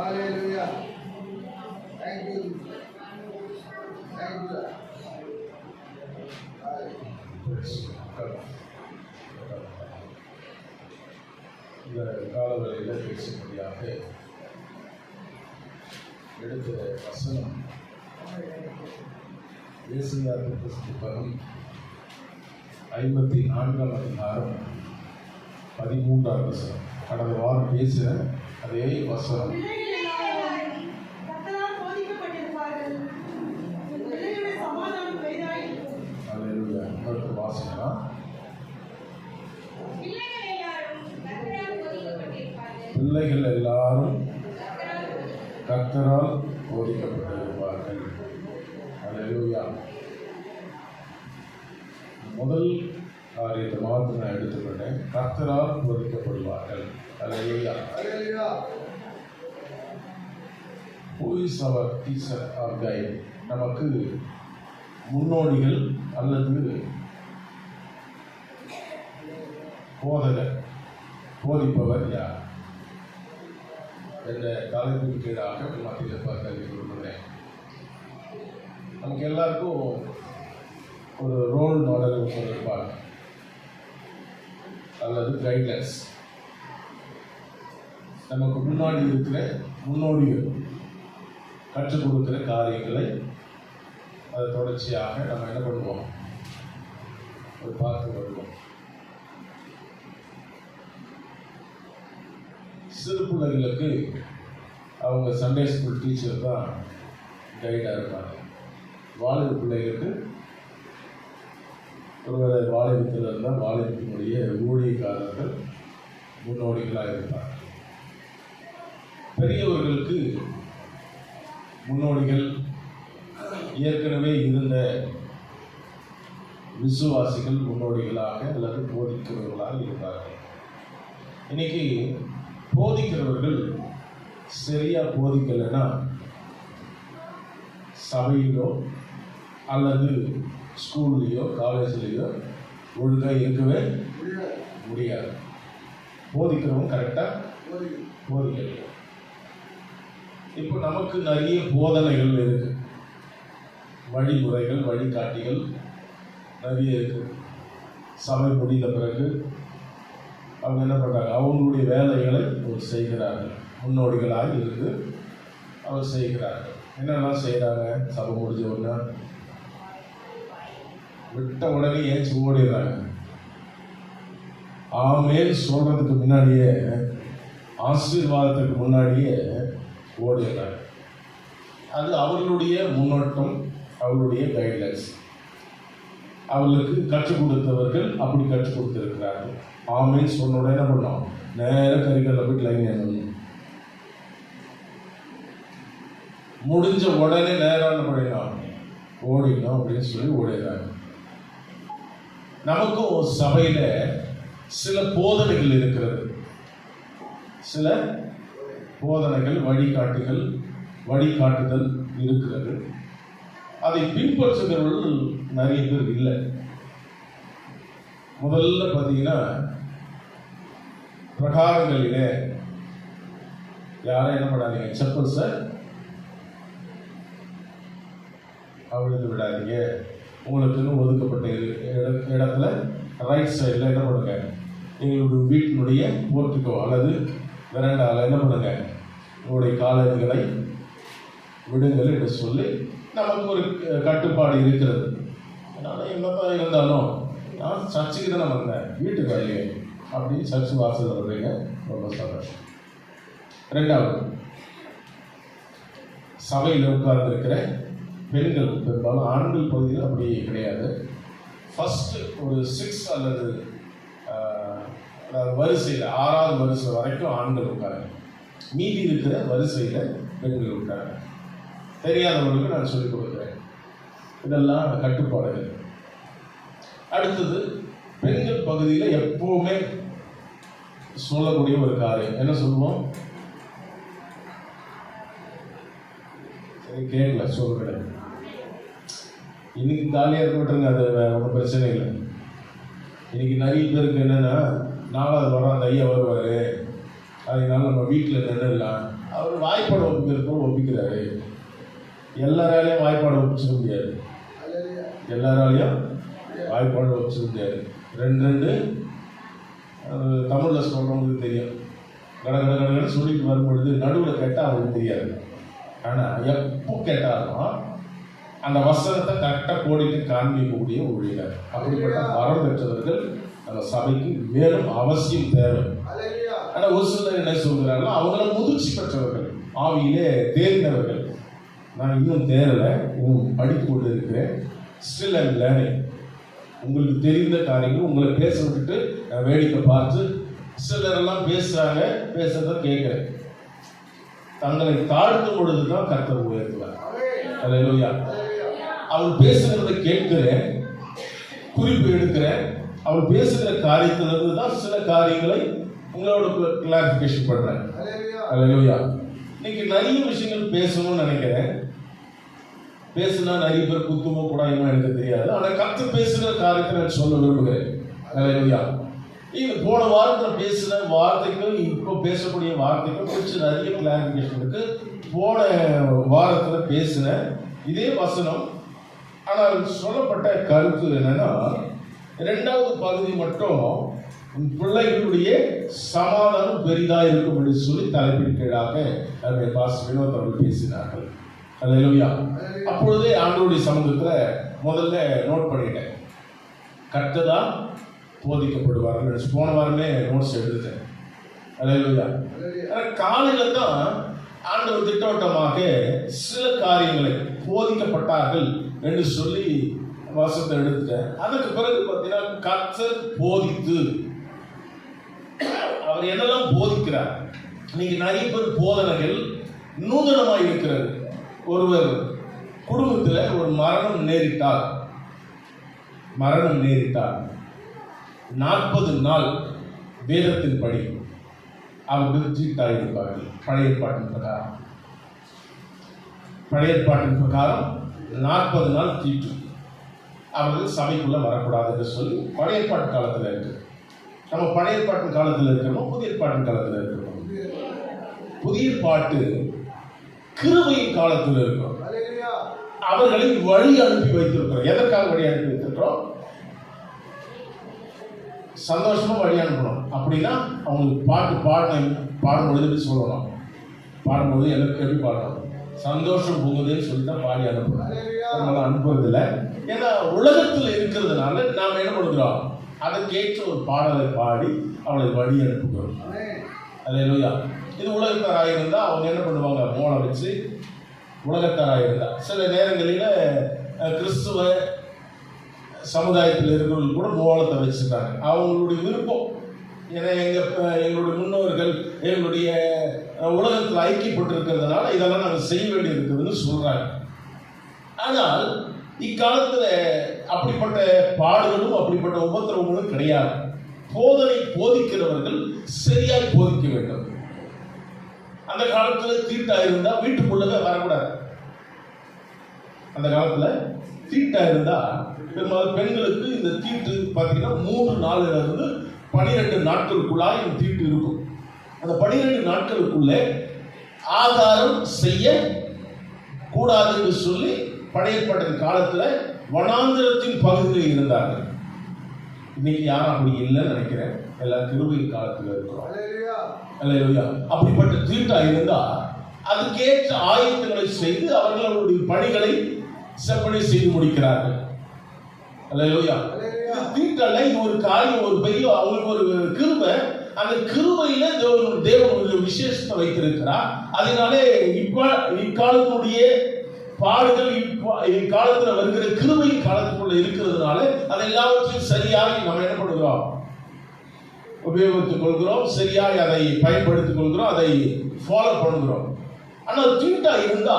Hallelujah. Thank you. Thank you. இந்த காலவரையில் பேசும்படியாக எடுத்த வசனம் ஏசாயா புத்தகம் 54 அதிகாரம் 13 வசனம். கடந்த வாரம் பேசுகிற அதே வசனம். வாசகம் பிள்ளைகள் எல்லாரும் கர்த்தரால் போதிக்கப்பட்டிருப்பார்கள். அல்லேலூயா. முதல் காரியத்தை மாத்திரம் நான் எடுத்துக்கொண்டேன். கர்த்தரால் போதிக்கப்படுவார்கள். அல்லேலூயா. Who is our teacher or guide? நமக்கு முன்னோடிகள் அல்லது போதகர், போதிப்பவர் யார் என்ற தலைப்புக்கு கீழாக மத்தியில் கல்வி கொடுக்கிறேன். நமக்கு எல்லாருக்கும் ஒரு ரோல் மாடல் இருப்பாங்க அல்லது கைட்லைன்ஸ். நமக்கு முன்னாடி இருக்கிற முன்னோடிகள் கற்றுக் கொடுக்கிற காரியங்களை அதை தொடர்ச்சியாக நம்ம என்ன பண்ணுவோம், ஒரு பார்த்து வருவோம். சிறு பிள்ளைகளுக்கு அவங்க சண்டே ஸ்கூல் டீச்சர் தான் கைடாக இருப்பாங்க. வாலிப பிள்ளைகளுக்கு ஒருவேளை வாலிபத்தில் இருந்தால் வாலிபத்தினுடைய ஊழியக்காரர்கள் முன்னோடிகளாக இருப்பாங்க. பெரியவர்களுக்கு முன்னோடிகள் ஏற்கனவே இருந்த விசுவாசிகள் முன்னோடிகளாக அல்லது போதிக்கிறவர்களாக இருப்பார்கள். இன்னைக்கு போதிக்கிறவர்கள் சரியா போதிக்கலைன்னா சபையிலோ அல்லது ஸ்கூல்லையோ காலேஜ்லேயோ ஒழுங்காக இருக்கவே முடியாது. போதிக்கிறவங்க கரெக்டாக போதிக்கல. இப்போ நமக்கு நிறைய போதனைகள் இருக்கு, வழிமுறைகள், வழிகாட்டிகள் நிறைய இருக்கு. சபை முடிந்த பிறகு அவங்க என்ன பண்ணுறாங்க, அவங்களுடைய வேலைகளை அவர் செய்கிறார்கள். முன்னோடிகளாக இருந்து அவர் செய்கிறார்கள். என்னெல்லாம் செய்கிறாங்க? சபை முடிஞ்ச உடனே விட்ட உடனே ஏச்சு ஓடிடுறாங்க. ஆமேன்னு சொல்றதுக்கு முன்னாடியே, ஆசீர்வாதத்துக்கு முன்னாடியே ஓடிடுறாங்க. அது அவர்களுடைய முன்னோட்டம், அவர்களுடைய கைட்லைன்ஸ். அவர்களுக்கு கற்றுக் கொடுத்தவர்கள் அப்படி கற்றுக் கொடுத்திருக்கிறார்கள். ஆமேன்னு சொன்ன உடனே என்ன பண்ணோம், நேரம் கறிக்கல்ல போய் லைன் ஏறணும். முடிஞ்ச உடனே நேரம் என்ன பண்ணிடலாம், ஓடிடணும் அப்படின்னு சொல்லி ஓடிடுறாங்க. நமக்கும் சபையில சில போதனைகள் இருக்கிறது, சில போதனைகள், வழிகாட்டுதல் இருக்கிறது. அதை பின்பற்றுகிறவர்கள் நிறைய பேர் இல்லை. முதல்ல பார்த்தீங்கன்னா, பிரகாரங்களிலே யாரும் என்ன பண்ணாதீங்க, செப்பல்ஸை அவிழ்த்து விடாதீங்க. உங்களுக்குன்னு ஒதுக்கப்பட்ட இடத்துல ரைட் சைடில் என்ன பண்ணுங்க, எங்களுடைய வீட்டினுடைய போர்ட்டிகோ அல்லது வெரண்டாவில் என்ன பண்ணுங்க, உங்களுடைய காலணிகளை விடுங்கள் என்று சொல்லி நமக்கு ஒரு கட்டுப்பாடு இருக்கிறது. அதனால் என்னதான் இருந்தாலும் நான் சர்ச்சுக்கு தானே வந்தேன், வீட்டுக்கு வரலையே அப்படின்னு சர்ச்சு வாசல் வர்றீங்க, ரொம்ப சந்தோஷம். ரெண்டாவது, சபையில் உட்கார்ந்துருக்கிற பெண்கள், பெரும்பாலும் ஆண்கள் பகுதியில் அப்படி கிடையாது. ஃபர்ஸ்ட் ஒரு 6 அல்லது வரிசையில் 6வது வரிசை வரைக்கும் ஆண்கள் உட்காருங்க, மீதி இருக்கிற வரிசையில் பெண்கள் உட்காருங்க. தெரியாதவர்களுக்கு நான் சொல்லிக் கொடுக்குறேன். இதெல்லாம் கட்டுப்பாடுகள். அடுத்தது, பெண்கள் பகுதியில் எப்பவுமே சொல்லக்கூடிய ஒரு காரியம் என்ன சொல்லுவோம், சரி கேட்கல சொல்லுங்க, இன்னைக்கு காலியாக இருக்கட்டுங்க, அது ஒன்றும் பிரச்சனை இல்லை. இன்னைக்கு நிறைய பேருக்கு என்னன்னா, 4வது வாரம் அந்த ஐயா வருவார், அதனால நம்ம வீட்டில் நின்றுடலாம். அவர் வாய்ப்பாடு ஒப்பிக்கிறப்போ ஒப்பிக்கிறாரு. எல்லாராலையும் வாய்ப்பாடு ஒப்பிச்சிட முடியாது. எல்லாராலையும் வாய்ப்பாடு ஒப்பிச்சிட முடியாது. ரெண்டு தமிழில் சொல்கிறவங்களுக்கு தெரியும். கடகடன்னு சொல்லிட்டு வரும்பொழுது நடுவில் கேட்டால் அவங்களுக்கு தெரியாது. ஆனால் எப்போ கேட்டாலும் அந்த வசனத்தை கரெக்டாக கோடிட்டு காண்பிக்கக்கூடிய ஊழியர். அப்படிப்பட்ட வரம் பெற்றவர்கள் நம்ம சபைக்கு மேலும் அவசியம் தேவை. ஆனால் ஒரு சிலர் என்ன சொல்கிறாங்கன்னா அவங்கள முதிர்ச்சி பெற்றவர்கள், ஆவியிலே தேர்ந்தவர்கள். நான் இன்னும் தேரலை, இன்னும் படித்து கொண்டு இருக்கிறேன். Still I'm learning. உங்களுக்கு தெரிந்த காரியங்கள் உங்களை பேச விட்டுட்டு வேடிக்கை பார்த்து சிலரெல்லாம் பேசுகிறாங்க, பேசுறத கேட்குறேன். தங்களை தாழ்த்தும் பொழுது தான் கர்த்தர் உயர்த்துவார். அல்லேலூயா. அவர் பேசுகிறத கேட்கிறேன், குறிப்பு எடுக்கிறேன். அவர் பேசுகிற காரியத்திலிருந்து தான் சில காரியங்களை உங்களோட கிளாரிஃபிகேஷன் பண்றேன். அல்லேலூயா. இன்னைக்கு நிறைய விஷயங்கள் பேசணும்னு நினைக்கிறேன். பேசுனா நிறைய பேர் குத்துமோ கூட எனக்கு தெரியாது. ஆனால் கர்த்தர் பேசுகிற காரியத்தை நான் சொல்ல விரும்புகிறேன். அல்லேலூயா. இது போன வாரத்தில் பேசின வார்த்தைக்கும் இப்போ பேசக்கூடிய வார்த்தைக்கும் கொஞ்சம் நிறைய கிளாரிஃபிகேஷன் இருக்கு. போன வாரத்தில் பேசின இதே வசனம், ஆனால் சொல்லப்பட்ட கருத்து என்னன்னா, 2வது பகுதி மட்டும் பிள்ளைகளுடைய சமாதானம் பெரிதாக இருக்கும் என்று சொல்லி தலைப்பின் கீழாக பாஸ்டர் வினோத் அவர்கள் பேசினார்கள். அல்லேலூயா. அப்பொழுதே ஆண்டவருடைய சமூகத்தில் முதல்ல நோட் பண்ணிட்டேன், கர்த்தர் தான் போதிக்கப்படுவார்கள். போன வாரமே நோட்ஸ் எடுத்துட்டேன். அல்லேலூயா. காலையில் தான் ஆண்டவர் திட்டவட்டமாக சில காரியங்களை போதிக்கப்பட்டார்கள் என்று சொல்லி வசனத்தை எடுத்துட்டேன். அதற்கு பிறகு பார்த்தீங்கன்னா கர்த்தர் போதித்து அவர் என்னெல்லாம் போதிக்கிறார். இன்னைக்கு நிறைய பேர் போதனைகள் நூதனமாக இருக்கிறது. ஒருவர் குடும்பத்தில் ஒரு மரணம் நேரிட்டால் 40 நாள் வேதத்தின் படி அவர்கள் தீட்டாயிருப்பார்கள். பழைய ஏற்பாட்டின் பிரகாரம் 40 நாள் தீட்டு. அவர்கள் சபைக்குள்ள வரக்கூடாது என்று சொல்லி பழைய ஏற்பாட்டு காலத்தில் இருக்கு. நம்ம பழைய ஏற்பாட்டின் காலத்தில் இருக்கிறோம், புதிய ஏற்பாட்டின் காலத்தில் இருக்கிறோம். புதிய ஏற்பாட்டு கிருபையின் காலத்தில் இருக்கிறோம். அவர்களை வழி அனுப்பி வைத்திருக்கிறோம். எதற்காக வழி அனுப்பி வைத்திருக்கிறோம்? சந்தோஷமா வழி அனுப்பணும். அப்படின்னா அவங்களுக்கு பாடும்பொழுது எப்படி சொல்லணும்? பாடும்போது எனக்கு எப்படி பாடணும்? சந்தோஷம் போகுதுன்னு சொல்லி தான் பாடி அனுப்பணும். நம்மளை அனுப்புறதில்லை. ஏன்னா உலகத்தில் இருக்கிறதுனால நாம் என்ன பண்ணுறோம்? அதற்கேற்ற ஒரு பாடலை பாடி அவளை வழி அனுப்புகிறோம். அல்லேலூயா. இது உலகத்தாராக இருந்தால் அவங்க என்ன பண்ணுவாங்க? மோளை வச்சு உலகத்தாராக இருந்தால் சில நேரங்களில் கிறிஸ்துவ சமுதாயத்தில் இருக்கிறவர்கள் கூட மோளத்தை வச்சுட்டாங்க. அவங்களுடைய விருப்பம். ஏன்னா எங்களுடைய முன்னோர்கள் எங்களுடைய உலகத்தில் ஐக்கியப்பட்டிருக்கிறதுனால இதெல்லாம் நாங்கள் செய்ய வேண்டி இருக்குதுன்னு சொல்றாங்க. ஆனால் இக்காலத்தில் அப்படிப்பட்ட பாடுகளும் அப்படிப்பட்ட உபத்திரவங்களும் கிடையாது. போதனை போதிக்கிறவர்கள் சரியாக போதிக்க வேண்டும். அந்த காலத்தில் தீட்டா இருந்தா வீட்டுக்குள்ளவே வரக்கூடாது. அந்த காலத்துல தீட்டா இருந்தா பெரும்பாலும் பெண்களுக்கு இந்த தீட்டு பார்த்தீங்கன்னா 3 நாளில் இருந்து 12 நாட்களுக்குள்ளாக இந்த தீட்டு இருக்கும். அந்த 12 நாட்களுக்குள்ளே ஆதாரம் செய்ய கூடாது என்று சொல்லி பழைய ஏற்பாட்டின் காலத்துல வனாந்திரத்தின் பகுதியில் இருந்தார்கள். இன்னைக்கு யாரும் அப்படி இல்லைன்னு நினைக்கிறேன். எல்லாம் கிருபையின் காலத்தில் இருக்கிறோம். அல்லேலூயா. அப்படிப்பட்ட தீட்டா இருந்தா அதுக்கேற்ற ஆயத்தங்களை செய்து அவர்களுடைய பணிகளை செப்பனை செய்து முடிக்கிறார்கள். அல்லேலூயா. தீட்டல்ல, இது ஒரு காரியம், ஒரு பெரிய அவங்களுக்கு ஒரு கிருபை. அந்த கிருபையில தேவன் ஒரு விசேஷத்தை வைத்திருக்கிறார். அதனாலே இக்காலத்துடைய பாடுகள் இக்காலத்தில் வருகிற கிருபையின் காலத்துக்குள்ள இருக்கிறதுனால அதை எல்லாவற்றையும் சரியாக நம்ம என்ன பண்ணுகிறோம்? உபயோகித்துக் கொள்கிறோம். சரியாக அதை பயன்படுத்திக் கொள்கிறோம். அதை ஃபாலோ பண்ணுகிறோம். ஆனால் தீட்டா இருந்தா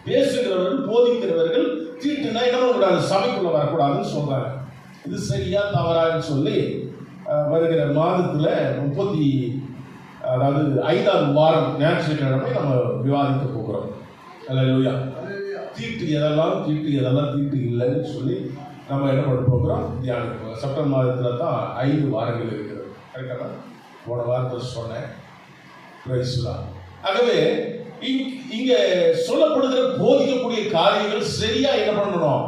பேசுகிறவர்கள் போதிக்கிறவர்கள் தீட்டுனா என்ன பண்ணக்கூடாது? சபைக்குள்ள வரக்கூடாதுன்னு சொல்றாங்க. இது சரியா தவறான்னு சொல்லி வருகிற மாதத்துல 5வது வாரம் ஞாயிற்றுக்கிழமை நம்ம விவாதிக்க போகிறோம். அல்லேலூயா. தீட்டு எதெல்லாம் தீட்டு எதெல்லாம் தீட்டு இல்லைன்னு சொல்லி நம்ம என்ன பண்ண போகிறோம்? தியானிப்போம். செப்டம்பர் மாதத்துல தான் 5 வாரங்கள் இருக்கிறது. கரெக்டாக போன வாரத்தில் சொன்னேன். Praise the Lord. ஆகவே இங்க சொல்லப்படுகிற போதிக்கக்கூடிய காரியங்கள் சரியா என்ன பண்ணணும்?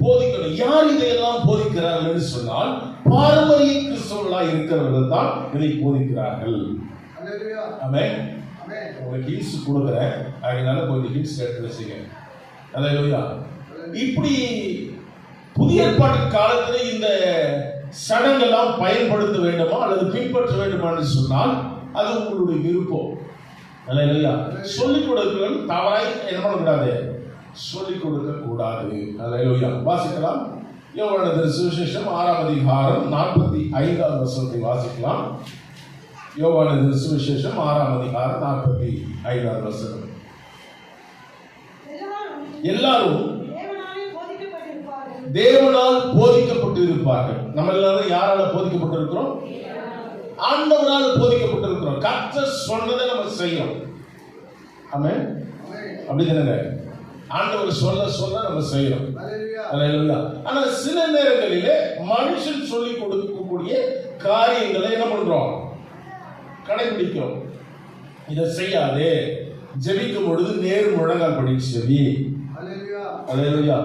போதிக்கணும். யார் இதையெல்லாம் போதிக்கிறார்கள் சொன்னால் பாரம்பரிய கிறிஸ்தவர்களாக இருக்கிறவர்கள் தான் இதை போதிக்கிறார்கள். ஆமென். உங்களுக்கு ஹிண்ட்ஸ் கொடுக்குறேன், அதனால கொஞ்சம் ஹிண்ட்ஸ் எடுத்து வச்சுங்க. அல்லேலூயா. இப்படி புதிய ஏற்பாட்டு காலத்தில் இந்த சடங்கெல்லாம் பயன்படுத்த வேண்டுமா அல்லது பின்பற்ற வேண்டுமா என்று சொன்னால் அது உங்களுடைய விருப்பம். அல்லேலூயா. சொல்லிக் கொடுக்கிறது தவறாய் என்ன பண்ணக்கூடாது? சொல்லிக் கொடுக்க கூடாது. அல்லேலூயா. வாசிக்கலாம். யோவான் சுவிசேஷம் 6ஆம் அதிகாரம் 45ஆம் வசனத்தை வாசிக்கலாம். யோவான் சுவிசேஷம் 6ஆம் அதிகாரம் 45ஆம் வசனம். எல்லாரும் தேவனால் போதிக்கப்பட்டு இருப்பார்கள். நம்ம எல்லாரும் யாரால போதிக்கப்பட்டு இருக்கிறோம்? ஆண்டவரால் போதிக்கப்பட்டு இருக்கிறோம். கர்த்தர் சொன்னதை நம்ம செய்யணும். ஆமென். அப்படிதானே? ஆண்டவர் சொல்ல நம்ம செய்யணும். அல்லேலூயா. ஆனா சில நேரங்களிலே மனுஷன் சொல்லி கொடுக்கக்கூடிய காரியங்களை என்ன பண்றோம்? கடைபிடிக்கிறோம். இதை செய்யாதே, ஜெபிக்கும் பொழுது நேர் முழங்கால் படி செவி. அல்லேலூயா.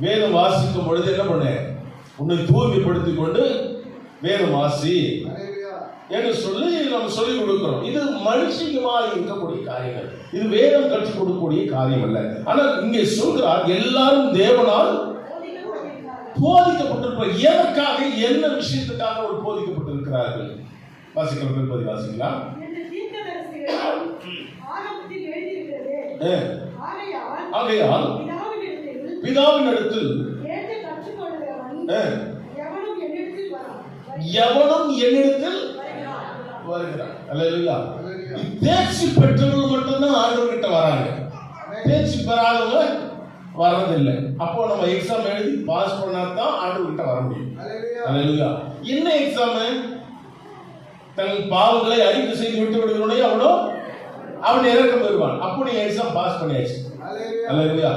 வேதம் வாசிக்கும் பொழுது என்ன பண்ண? உன்னை தூய்மைப்படுத்திக் கொண்டு வேதம் வாசி என்று சொல்லி நம்ம சொல்லிக் கொடுக்கிறோம். இது மனுஷிகமாக இருக்கக்கூடிய காரியங்கள். இது வேதம் கற்றுக் கொடுக்கக்கூடிய காரியம் அல்ல. ஆனால் இங்கே சொல்கிறார் எல்லாரும் தேவனால் போதிக்கப்பட்டிருப்பார். எதற்காக, என்ன விஷயத்துக்காக ஒரு போதிக்கப்பட்டிருக்கிறார்கள்? வாசிக்கிறவர்கள் பதி வாசிக்கலாம். ஆகையால் பிதாவின் இடத்தில் எவனும் என்னிடத்தில் வருகிறான். அல்லேலூயா. தேர்ச்சி பெற்றவர்கள் மட்டும்தான் ஆண்டவர்கிட்ட வராங்க. தேர்ச்சி பெறாதவங்க வரதில்லை. அப்போ நம்ம எக்ஸாம் எழுதி பாஸ் பண்ணாதான் ஆண்டவர்கிட்ட வர முடியும். அல்லேலூயா. என்ன எக்ஸாம்? தன் பாவங்களை அறிக்கை செய்து விட்டு விடுகிறோனே அவன் இறக்கம் பெறுவான். அப்போ நீ எக்ஸாம் பாஸ் பண்ணியாச்சு. அல்லேலூயா.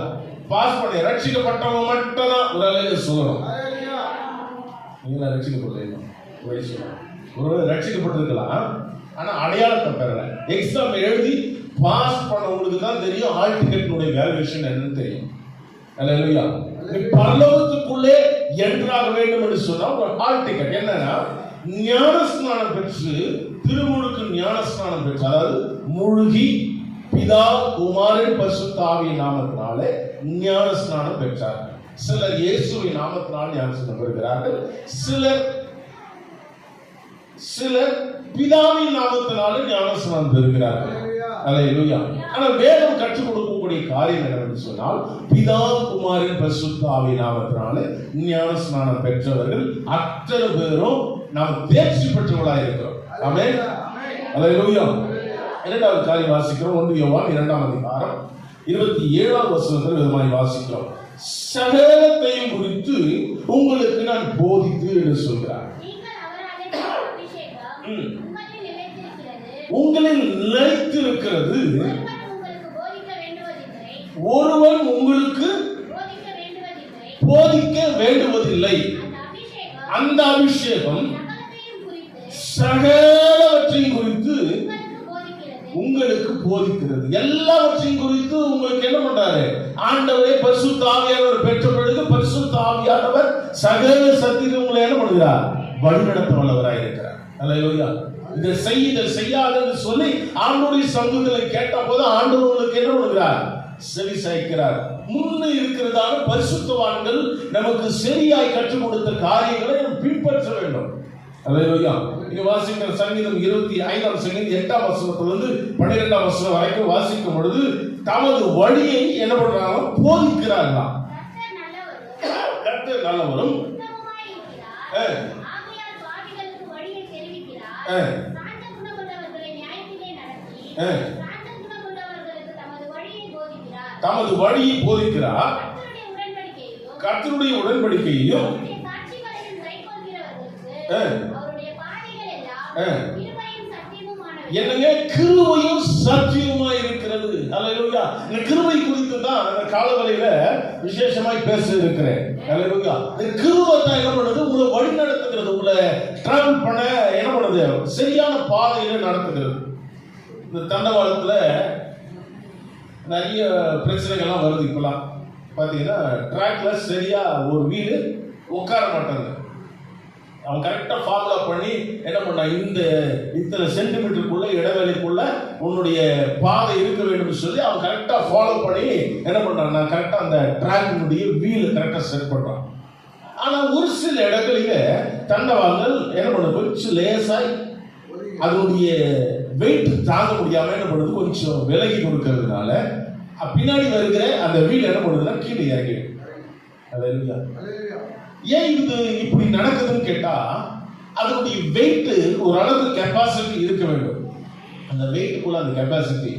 பாஸ் பண்ணி ரட்சிக்கப்பட்டவங்க மட்டும் தான் ஒரு அலையில சொல்லணும். நீங்களா ரட்சிக்கப்படலாம். ஒரு ரட்சிக்கப்பட்டிருக்கலாம், ஆனா அடையாளத்தை பெறல. எக்ஸாம் எழுதி பாஸ் பண்ணவங்களுக்கு தான் தெரியும் ஆல் டிக்கெட்டினுடைய வேல்யூஷன் என்னன்னு தெரியும். அல்லேலூயா. பரலோகத்துக்குள்ளே என்ட்ராக வேண்டும் என்று சொன்னா ஒரு ஆல் டிக்கெட் என்னன்னா ஞானஸ்நானம் பெற்று, திருமுழுக்கு ஞானஸ்நானம் பெற்று, அதாவது முழுகி பிதா குமாரன் பரிசுத்த ஆவியின் நாமத்தினாலே ஞானஸ்நானம் பெற்றார்கள். சிலர் இயேசுவின் நாமத்தினால் ஞானஸ்நானம் பெறுகிறார்கள். சிலர் பிதாவின் நாமத்தினாலே ஞானஸ்நானம் பெறுகிறார்கள். அல்லேலூயா. ஆனா வேதம் கற்றுக் கொடுக்கக்கூடிய காரியம் என்னவென்று சொன்னால் பிதா குமாரன் பரிசுத்த ஆவியின் நாமத்தினாலே ஞானஸ்நானம் பெற்றவர்கள் அத்தனை பேரும் நாம் தேர்ச்சி பெற்றவர்களாக இருக்கிறோம். ஆமென். அல்லேலூயா. இரண்டாவது காரியம் வாசிக்கிறோம். 1 யோவான் 2ஆம் அதிகாரம் 27ஆம் வசனத்தில் விதமாய் வாசிக்கிறோம். சகலத்தையும் குறித்து உங்களுக்கு நான் போதித்து என்று சொல்கிறார். உங்களில் நிலைத்திருக்கிறது, ஒருவன் உங்களுக்கு போதிக்க வேண்டுவதில்லை. அந்த அபிஷேகம் சகலவற்றையும் குறித்து உங்களுக்கு போதிக்கிறது. எல்லாவற்றையும் குறித்து உங்களுக்கு என்ன பண்றாரு? ஆண்டவரே பரிசுத்த ஆவியானவர் பெற்ற பிறகு பரிசுத்த ஆவியானவர் சகல சத்தியத்தை உங்களை என்ன பண்ணுகிறார்? வழிநடத்த வல்லவராய் இருக்கிறார். அல்லேலூயா. இதை செய்யாதுன்னு சொல்லி ஆண்டவருடைய சமூகத்துல கேட்ட போது ஆண்டவர் உங்களுக்கு என்ன பண்ணுகிறார்? செவி சாய்க்கிறார். முன்னு இருக்கிறதான பரிசுத்தவான்கள் நமக்கு சரியாய் கற்றுக் கொடுத்த காரியங்களை நாம் பின்பற்ற வேண்டும். அல்லேலூயா. இங்க வாசிக்கிற சங்கீதம் 25ஆம் சங்கீதம் 8ஆம் வசனத்திலிருந்து 12ஆம் வசனம் வரைக்கும் வாசிக்கும் பொழுது தமது வழியை என்ன பண்றாங்க? போதிக்கிறார்களாம். கர்த்தர் நல்லவரும் தமது வழியை போதிக்கிறார். கர்த்தருடைய உடன்படிக்கையையும் என்னங்க கிருபையும் சத்தியமாய் இருக்கிறது. அல்லேலூயா. இந்த கிருபை குறித்து தான் இந்த காலவரையில விசேஷமாய் பேச இருக்கிறேன். அல்லேலூயா. இந்த கிருபை தான் என்ன பண்ணுது? உங்களை வழி நடத்துகிறது, உங்களை டிராவல் பண்ண என்ன பண்ணுது? சரியான பாதையில நடத்துகிறது. இந்த தண்டவாளத்துல நிறைய பிரச்சனைகள்லாம் வருது. இப்பெல்லாம் பார்த்தீங்கன்னா ட்ராக்ல சரியா ஒரு வீடு உட்கார மாட்டாங்க. அவன் கரெக்டாக ஃபார்முலா பண்ணி என்ன பண்ணா, இந்த இத்தனை சென்டிமீட்டருக்குள்ள இடைவெளிக்குள்ள உன்னுடைய பாதை இருக்க வேண்டும் சொல்லி அவன் கரெக்டாக ஃபாலோ பண்ணி என்ன பண்ணான், நான் கரெக்டாக அந்த ட்ராக்கினுடைய வீலை கரெக்டாக செட் பண்ணுறான். ஆனால் ஒரு சில இடங்களில தண்டவாளங்கள் என்ன பண்ண கொஞ்சம் லேசாய் அதனுடைய வெயிட் தாங்க முடியாம என்ன பண்ணுது, கொஞ்சம் விலகி கொடுக்கறதுனால பின்னாடி வருகிற அந்த வீல் என்ன பண்ணுதுன்னா கீழே இறங்கிடும். அல்லேலூயா. ஏன் இது இப்படி நடக்குதுன்னு கேட்டா, அதனுடைய வெயிட் ஒரு அளவு கெப்பாசிட்டி இருக்க வேண்டும். அந்த வெயிட்டுக்குள்ள அந்த கெப்பாசிட்டி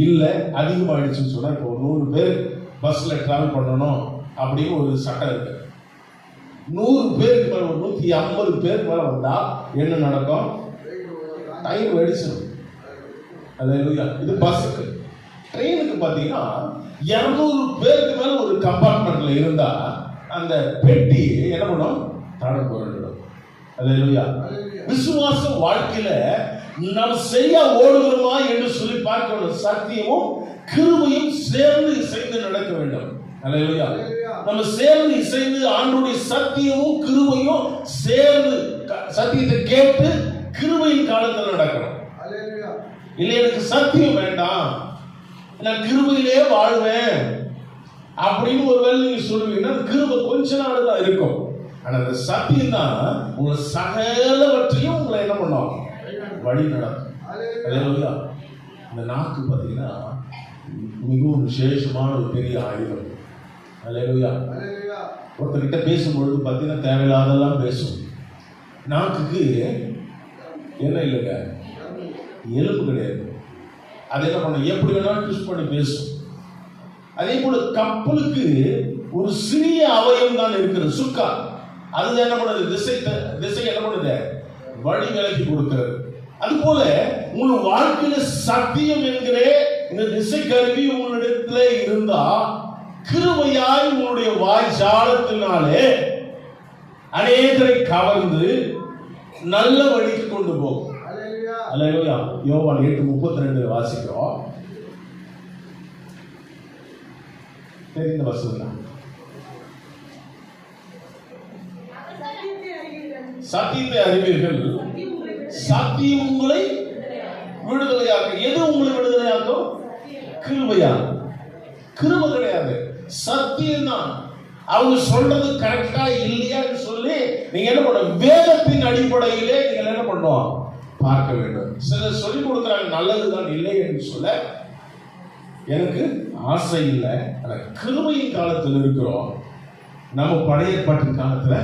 இல்லை, அதிகமாகிடுச்சுன்னு சொன்னா, இப்போ 100 பேர் பஸ்ல டிராவல் பண்ணணும் அப்படின்னு ஒரு சட்டம் இருக்கு. 100 பேருக்கு மேல 150 பேருக்கு மேல வந்தா என்ன நடக்கும்? டைம் வெடிச்சிடும். அல்லேலூயா. இது பஸ்ஸுக்கு. ட்ரெயினுக்கு பார்த்தீங்கன்னா 200 பேருக்கு மேல ஒரு கம்பார்ட்மெண்ட்ல இருந்தா அந்த பெட்டி என்ன பண்ணும்? தடம் புரண்டிடும். அல்லேலூயா. விசுவாச வாழ்க்கையில நாம் சரியா ஓடுகிறோமா என்று சொல்லி பார்க்க வேண்டும். சத்தியமும் கிருபையும் சேர்ந்து இசைந்து நடக்க வேண்டும். அல்லேலூயா. நம்ம சேர்ந்து இசைந்து ஆண்டவருடைய சத்தியமும் கிருபையும் சேர்ந்து சத்தியத்தை கேட்டு கிருபையின் காலத்தில் நடக்கணும். இல்லை எனக்கு சத்தியம் வேண்டாம், நான் கிருபையிலே வாழ்வேன் அப்படின்னு ஒருவேளை நீங்க சொல்லுவீங்கன்னா கிருபை கொஞ்ச நாள் தான் இருக்கும். ஆனா அந்த சத்தியம் தான் உங்களை சகலவற்றையும் உங்களை என்ன பண்ணும்? வழி நடக்கும். அல்லேலூயா. இந்த நாக்கு பார்த்தீங்கன்னா மிகவும் விசேஷமான ஒரு பெரிய ஆயுதம். அல்லேலூயா. ஒருத்தர்கிட்ட பேசும்பொழுது பார்த்தீங்கன்னா தேவையில்லாதெல்லாம் பேசும். நாக்குக்கு என்ன இல்லைங்க, எலும்பு கிடையாது. அது என்ன பண்ண, எப்படி வேணாலும் ட்விஸ்ட் பண்ணி பேசும். அதே போல கப்பலுக்கு ஒரு சிறிய அவயம் தான் இருக்கிறது, சுக்கா. அது என்ன பண்ணுது? திசை என்ன பண்ணுது? வழி விலக்கி கொடுக்கிறது. அது போல உங்கள் வாழ்க்கையில சத்தியம் என்கிற இந்த திசை கருவி உங்களிடத்துல இருந்தா, கிருபையாய் உங்களுடைய வாய்ச்சாலத்தினாலே அநேகரை கவர்ந்து நல்ல வழிக்கு கொண்டு போகும். அல்லேலூயா. யோவான் 8:32 வாசிக்கிறோம். தெரிந்த வசனம். சத்தியத்தை அறிவீர்கள், சத்தியம் உங்களை விடுதலையாக்கும். எது உங்களை விடுதலையாக்கும்? கிருபையா. கிருபை கிடையாது, சத்தியம் தான். அவங்க சொல்றது கரெக்டா இல்லையான்னு சொல்லி நீங்க என்ன பண்ண, வேதத்தின் அடிப்படையிலே நீங்க என்ன பண்ணுவோம்? பார்க்க வேண்டும். சிலர் சொல்லிக் கொடுக்குறாங்க நல்லதுதான், இல்லை என்று சொல்ல எனக்கு ஆசை இல்லை. ஆனா கிருபையின் காலத்தில் இருக்கிறோம், நம்ம பழைய பாட்டின் காலத்துல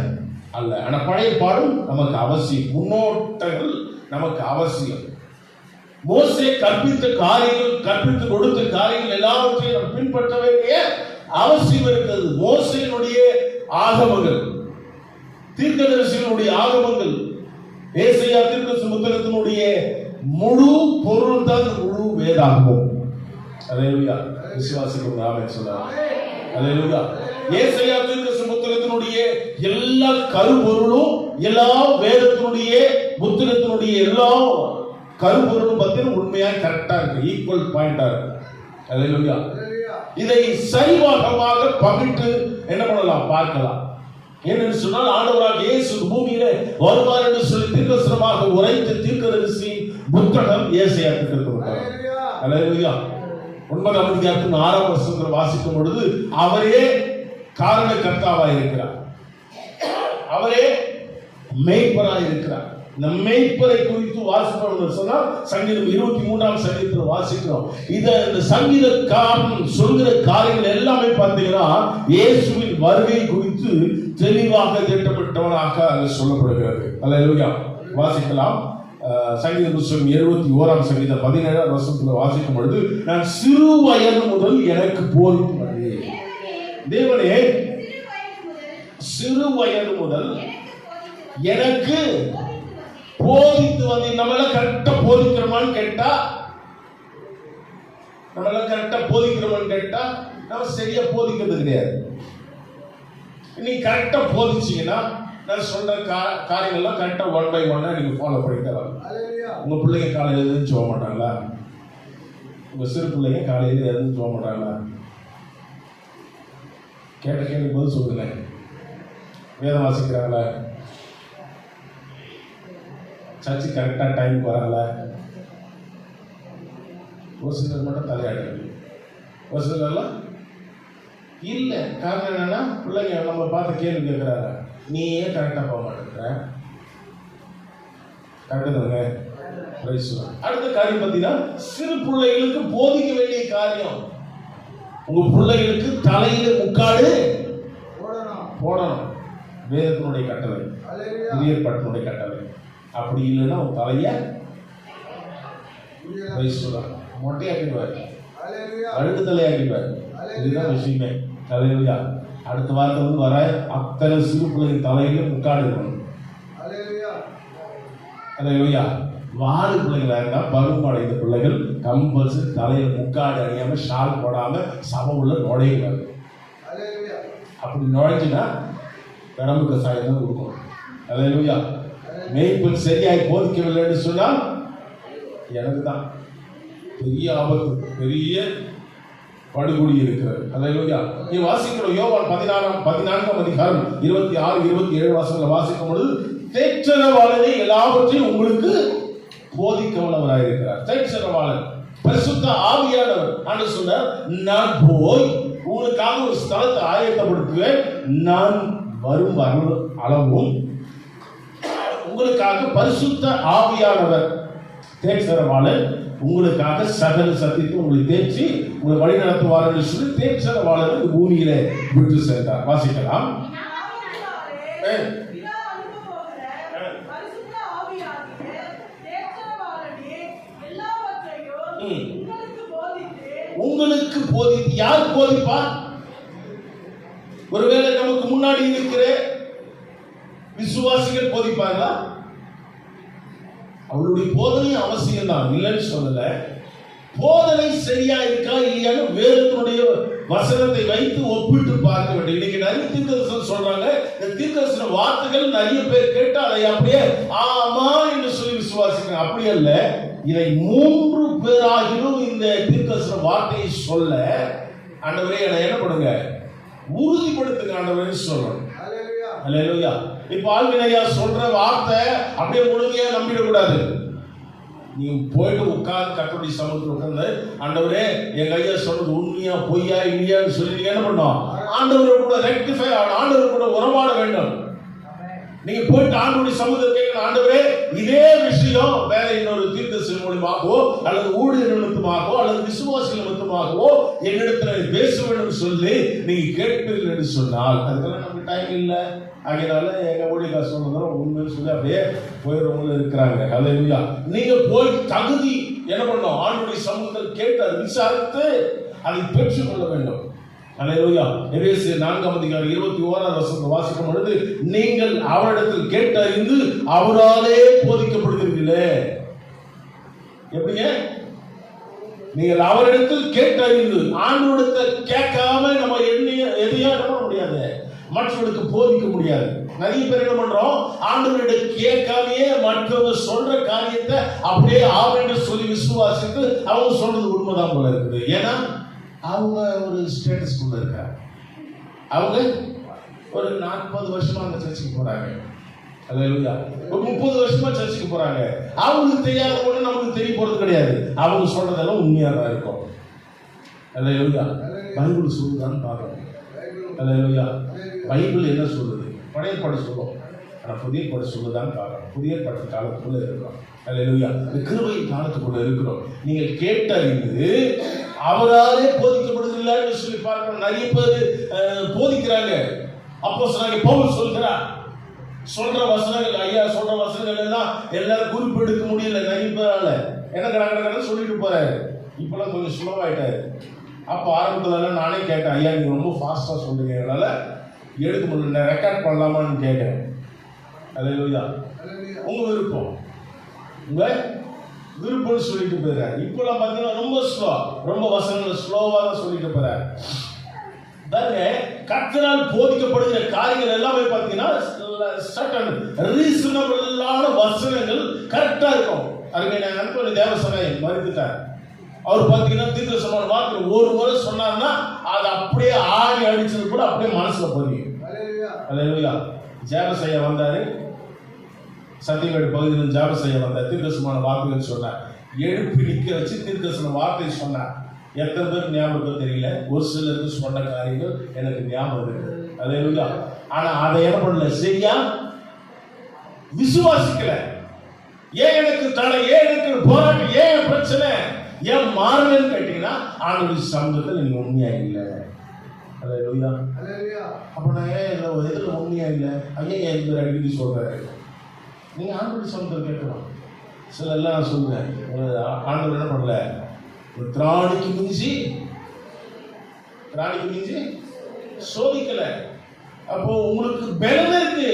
அல்ல. ஆனா பழைய பாடும் நமக்கு அவசியம், முன்னோட்டங்கள் நமக்கு அவசியம். மோசே கற்பித்த காரியங்கள், கற்பித்து கொடுத்த காரியங்கள் எல்லாவற்றையும் நாம் பின்பற்ற வேண்டிய அவசியம் இருக்கிறது. மோசேயினுடைய ஆகமங்கள், தீர்க்கதரிசிகளுடைய ஆகமங்கள், ஏசாயா தீர்க்கதரிசி புத்தகத்தினுடைய முழு பொருள் தான் முழு வேதாகமம். அல்லேலூயா. விசுவாசிக்கும் ஆமென் சொல்லுங்க. அல்லேலூயா. ஏசாயா தீர்க்கதரிசி புத்தகத்தினுடைய எல்லா கருப்பொருளும், எல்லா வேதத்தினுடைய புத்தகத்தினுடைய எல்லா கருப்பொருளும் பார்த்தீங்கன்னா உண்மையா கரெக்டா இருக்கு, ஈக்குவல் பாயிண்டா இருக்கு. அல்லேலூயா. இதை சரிவாகமாக பகிட்டு என்ன பண்ணலாம்? பார்க்கலாம். ஏன்னு சொன்னால் ஆண்டவராக இயேசு பூமியில வருவார் என்று சொல்லி தீர்க்கதரிசனமாக உரைத்த தீர்க்கதரிசி புத்தகம் ஏசாயா தீர்க்கதரிசி. அல்லேலூயா. 9ஆம் அதிகாரத்தின் 6ஆம் வசனத்தில் வாசிக்கும் பொழுது அவரே காரண கர்த்தாவாக இருக்கிறார், அவரே மேய்ப்பராக இருக்கிறார். இந்த மேய்ப்பரை குறித்து வாசிப்போம் சொன்னால் சங்கீதம் 23ஆம் சங்கீதத்தில் வாசிக்கிறோம். இந்த சங்கீதக்காரன் சொல்கிற காரியங்கள் எல்லாமே பார்த்தீங்கன்னா இயேசுவின் வருகை குறித்து தெளிவாக திட்டமிட்டவனாக அது சொல்லப்படுகிறது. அல்லேலூயா. வாசிக்கலாம். சங்கீத புத்தகம் 71ஆம் சங்கீதம் 17ஆம் வசனத்தில் வாசிக்கும் பொழுது, நான் சிறு வயது முதல் எனக்கு போதித்து வந்தேன். தேவனே, சிறு வயது முதல் எனக்கு போதித்து வந்து. நம்மள கரெக்டா போதிக்கிறோமான்னு கேட்டா, நம்ம சரியா போதிக்கிறது கிடையாது. நீ கரெக்டா போதிச்சீங்கன்னா நான் சொல்ற காரியங்கள்லாம் கரெக்டா 1 by 1 நீங்க ஃபாலோ பண்ணிட்டு வரலாம். உங்க பிள்ளைங்க காலையில எழுந்து போக மாட்டாங்களா? உங்கள் சிறு பிள்ளைங்க காலையில் எதுவும் சொல்ல மாட்டாங்களா? கேட்ட கேள்வி போது சொல்லுங்க. வேதம் வாசிக்கிறாங்களா? சர்ச்சு கரெக்டாக டைமுக்கு வராங்களா? ஒரு சிலர் மட்டும் தலையாடுறது, ஒரு சிலர்லாம் இல்லை. காரணம் என்னன்னா, பிள்ளைங்க நம்ம பார்த்து கேள்வி கேட்குறாங்க, நீ ஏன் கரெக்டாக போக மாட்டேங்கிற? கரெக்டாக. அடுத்த காரியம் பார்த்தீங்கன்னா, சிறு பிள்ளைகளுக்கு போதிக்க வேண்டிய காரியம். உங்க பிள்ளைகளுக்கு தலையில முக்காடு போடணும். வேதத்தினுடைய கட்டளை, புதிய ஏற்பாட்டினுடைய கட்டளை. அப்படி இல்லைன்னா உன் தலைய மொட்டையாக்கிடுவார், அழுக்கு தலையாக்கிடுவார். இதுதான் விஷயமே. தலைவலியா அடுத்த வாரத்தை வந்து வர அத்தனை சிறு பிள்ளைங்க தலையில முக்காடு இருக்கணும். தலைவலியா வாடு பிள்ளைங்களா இருந்தா பருவமடைந்த பிள்ளைகள் கம்பல்சரி தலையில முக்காடு அணியாம ஷால் போடாம சபை உள்ள நுழையிறாங்க. அப்படி நுழைஞ்சுன்னா கடம்பு கசாயம் தான் கொடுக்கணும். அல்லேலூயா. மேய்ப்பன் சரியாய் போதிக்கவில்லைன்னு சொன்னால் எனக்கு தான் பெரிய ஆபத்து, பெரிய படுகொடி இருக்கிறது. அல்லேலூயா. நீ வாசிக்கணும். யோவான் 14ஆம் அதிகாரம் 26, 27 வாசங்களை வாசிக்கும் பொழுது, தேற்றரவாளனை எல்லாவற்றையும் உங்களுக்கு போதிக்க வல்லவராயிருக்கிறார். தேற்றரவாளன் பரிசுத்த ஆவியானவர். ஆண்டு சொன்னார், நான் போய் உங்களுக்காக ஒரு ஸ்தலத்தை ஆயத்தப்படுத்துவேன். நான் வரும் அளவும் உங்களுக்காக பரிசுத்த ஆவியானவர் தேற்றரவாளன் உங்களுக்காக சகல சத்தியத்தை உங்களை தேற்றி உங்களை வழி நடத்துவார் என்று சொல்லி தேற்றரவாளன் பூமியில விட்டு சென்றார். வாசிக்கலாம். உங்களுக்கு போதித்து யார் போதிப்பார்? ஒருவேளை நமக்கு முன்னாடி இருக்கிற விசுவாசிகள் போதிப்பார்களா? அவளுடைய போதனை அவசியம் தான், இல்லைன்னு சொல்லல. போதனை சரியா இருக்கா இல்லையான்னு வேதத்தினுடைய வசனத்தை வைத்து ஒப்பிட்டு பார்க்க வேண்டும். இன்னைக்கு நிறைய தீர்க்கதரிசனம் சொல்றாங்க. இந்த தீர்க்கதரிசன வார்த்தைகள் நிறைய பேர் கேட்டு அதை அப்படியே ஆமா என்று சொல்லி விசுவாசிக்கிறாங்க. அப்படி அல்ல. இதை 3 பேராகிலும் இந்த தீர்க்கதரிசன வார்த்தையை சொல்ல ஆண்டவரே என்ன பண்ணுங்க, உறுதிப்படுத்துங்க ஆண்டவரே சொல்லணும். அல்லேலூயா. இப்ப ஆல்வினையா சொல்ற வார்த்தை அப்படியே முழுமையா நம்பிடக்கூடாது. நீ போயிட்டு உட்கார்ந்து கர்த்தருடைய சமூகத்தில் உட்கார்ந்து, ஆண்டவரே எங்க ஐயா சொல்றது உண்மையா பொய்யா இல்லையான்னு சொல்லி என்ன பண்ணோம், ஆண்டவரை கூட ரெக்டிஃபை, ஆண்டவர் கூட உறவாட வேண்டும். நீங்க போயிட்டு ஆண்டவருடைய சமூகத்தில் கேட்கணும், ஆண்டவரே இதே விஷயம் வேற இன்னொரு தீர்க்கதரிசி மூலமாகவோ அல்லது ஊழியர் நிமித்தமாகவோ அல்லது விசுவாசி நிமித்தமாகவோ என்னிடத்தில் பேச வேண்டும் சொல்லி நீங்க கேட்பீர்கள் என்று சொன்னால் அதுக்கெல்லாம் நமக்கு டைம் இல்லை. அதனால எங்க ஊழியர் சொன்னதும் உண்மைன்னு சொல்லி அப்படியே போயிடுறவங்க இருக்கிறாங்க. அல்லேலூயா. நீங்க போய் தகுதி என்ன பண்ணணும், ஆண்டவருடைய சமூகத்தில் கேட்டு விசாரித்து அதை பெற்றுக்கொள்ள வேண்டும். அல்லேலூயா. எபேசியர் 4ஆம் அதிகாரம் 21ஆம் வசனத்தை வாசிக்கும் பொழுது, நீங்கள் அவரிடத்தில் கேட்டு அறிந்து அவராலே போதிக்கப்படுகிறீர்களே. எப்படிங்க? நீங்கள் அவரிடத்தில் கேட்டு அறிந்து, ஆண்டவரிடத்தில் கேட்காம நம்ம எதையும் பண்ண முடியாது, மற்றவர்களுக்கு போதிக்க முடியாது. நிறைய பேர் என்ன பண்றோம், ஆண்டவரிடம் கேட்காமையே மற்றவங்க சொல்ற காரியத்தை அப்படியே ஆவென்று சொல்லி விசுவாசித்து அவங்க சொல்றது உண்மைதான் போல இருக்குது. ஏன்னா அவங்க ஒரு ஸ்டேட்டஸ்குள்ள இருக்காங்க. அவங்க ஒரு 40 வருஷமா அந்த சர்ச்சுக்கு போறாங்க. அல்லேலூயா. ஒரு 30 வருஷமா சர்ச்சுக்கு போறாங்க. அவங்களுக்கு தெரியாத கூட நமக்கு தெரிய போறது கிடையாது. அவங்க சொல்றதெல்லாம் உண்மையா தான் இருக்கும். அல்லேலூயா. பைபிள் சொல்லுதான்னு பார்க்கணும். அல்லேலூயா. பைபிள் என்ன சொல்லுது? பழைய ஏற்பாடு சொல்லும், ஆனால் புதிய ஏற்பாடு சொல்லுதான்னு பார்க்கணும். புதிய ஏற்பாட்டு காலத்துக்குள்ள இருக்கிறோம். அல்லேலூயா. கிருபையின் காலத்துக்குள்ள இருக்கிறோம். நீங்கள் கேட்டறிந்து அவராலே போதிக்கப்படுகிறான்னு சொல்லி பார்க்கணும். நிறைய பேர் போதிக்கிறாங்க. அப்போஸ்தலனாகிய பவுல் சொல்கிறார், சொல்ற வசனங்கள், ஐயா சொல்ற வசனங்கள் எல்லாம் எல்லாரும் குறிப்பெடுக்க முடியல நிறைய பேரால. என்ன கடை சொல்லிட்டு போறாரு. இப்பெல்லாம் கொஞ்சம் ஸ்லோவாயிட்டாரு. அப்போ ஆரம்பத்துல நானே கேட்டேன், ஐயா நீங்க ரொம்ப ஃபாஸ்டா சொல்றீங்க, என்னால எடுக்க முடியல, ரெக்கார்ட் பண்ணலாமான்னு கேட்கிறேன். அல்லேலூயா. உங்க விருப்பம், உங்க விருப்பம்னு சொல்லிட்டு போயிறாரு. இப்பெல்லாம் பார்த்தீங்கன்னா ரொம்ப ஸ்லோ, ரொம்ப வசனங்கள் ஸ்லோவா தான் சொல்லிட்டு போறாரு. கர்த்தரால் போதிக்கப்படுகிற காரியங்கள் எல்லாமே பார்த்தீங்கன்னா ரீசனபிளான வசனங்கள் கரெக்டா இருக்கும். அருமையான அந்தோனி தேவசகாயம் மறுத்துட்டார். அவர் பார்த்தீங்கன்னா தீர்க்கதரிசனமான வார்த்தை ஒரு முறை சொன்னார்னா அது அப்படியே ஆணி அடிச்சது கூட அப்படியே மனசுல பதியும். அல்லேலூயா. ஜெபம் செய்ய வந்தாரு, சத்தியவேடு பகுதியில் ஜெபம் செய்ய வந்தார், தீர்க்கதரிசனமான வார்த்தைகள் சொன்னார், எழுப்பி நிற்க வச்சு தீர்க்கதரிசன வார்த்தை சொன்னார். எத்தனை பேருக்கு ஞாபகம் தெரியல, ஒரு சிலருக்கு சொன்ன காரியங்கள் எனக்கு ஞாபகம் இருக்கு. அல்லேலூயா. ஆனா அதை என்ன பண்ணல, சரியா விசுவாசிக்கல. ஏன் எனக்கு தடை, ஏன் எனக்கு போராட்டம், ஏன் பிரச்சனை, ஏன் மாறலன்னு கேட்டீங்கன்னா ஆண்டவருடைய சமூகத்தில் நீங்க உண்மையா இல்லை. அல்லேலூயா. அப்ப நான் ஏன் எதுல உண்மையா இல்லை, ஐயா இந்த அடிக்கடி சொல்றாரு. நீங்க ஆண்டவருடைய சமூகத்தில் கேட்கலாம். சில எல்லாம் சொல்றேன், ஆண்டவர் என்ன பண்ணல, திராணிக்கு மிஞ்சி சோதிக்கல. அப்போ உங்களுக்கு பலன் இருக்கு,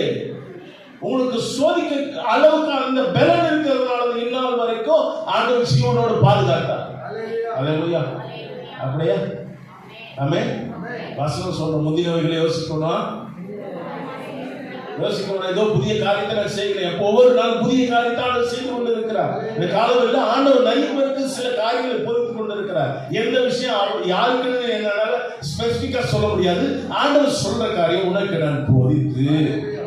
உங்களுக்கு சோதிக்க அளவுக்கு அந்த பலன் இருக்கிறதுனால இந்நாள் வரைக்கும் ஆண்டவர் சீயோனோட பாதுகாத்தார். அல்லேலூயா. அப்படியே ஆமென். வசனம் சொல்ற முந்தினவைகளை யோசிக்கணும். ஏதோ புதிய காரியத்தை நான் செய்கிறேன். ஒவ்வொரு நாள் புதிய காரியத்தை ஆண்டவர் செய்து கொண்டு இருக்கிறார். இந்த காலங்களில் ஆண்டவர் நிறைய பேருக்கு சில காரியங்களை பொறுத்து கொண்டு இருக்கிறார். எந்த விஷயம் யாருக்குன்னு என்னால ஸ்பெசிபிக்கா சொல்ல முடியாது. ஆண்டவர் சொல்ற காரியம் உனக்கு நான் போதித்து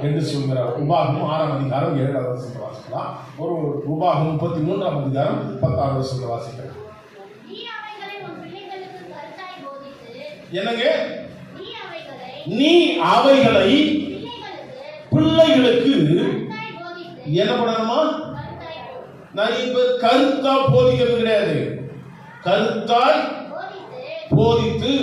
என்று சொல்கிறார். உபாகமம் 6ஆம் அதிகாரம் 7ஆவது வசனத்தை வாசிக்கலாம். ஒரு உபாகமம் 33ஆம் அதிகாரம் 10ஆவது வசனத்தை வாசிக்கலாம். என்னங்க, நீ அவைகளை பிள்ளைகளுக்கு என்ன பண்ணணுமா? நான் இப்ப கருத்தா போதிக்கிறது கிடையாது, கருத்தாய் போதித்து.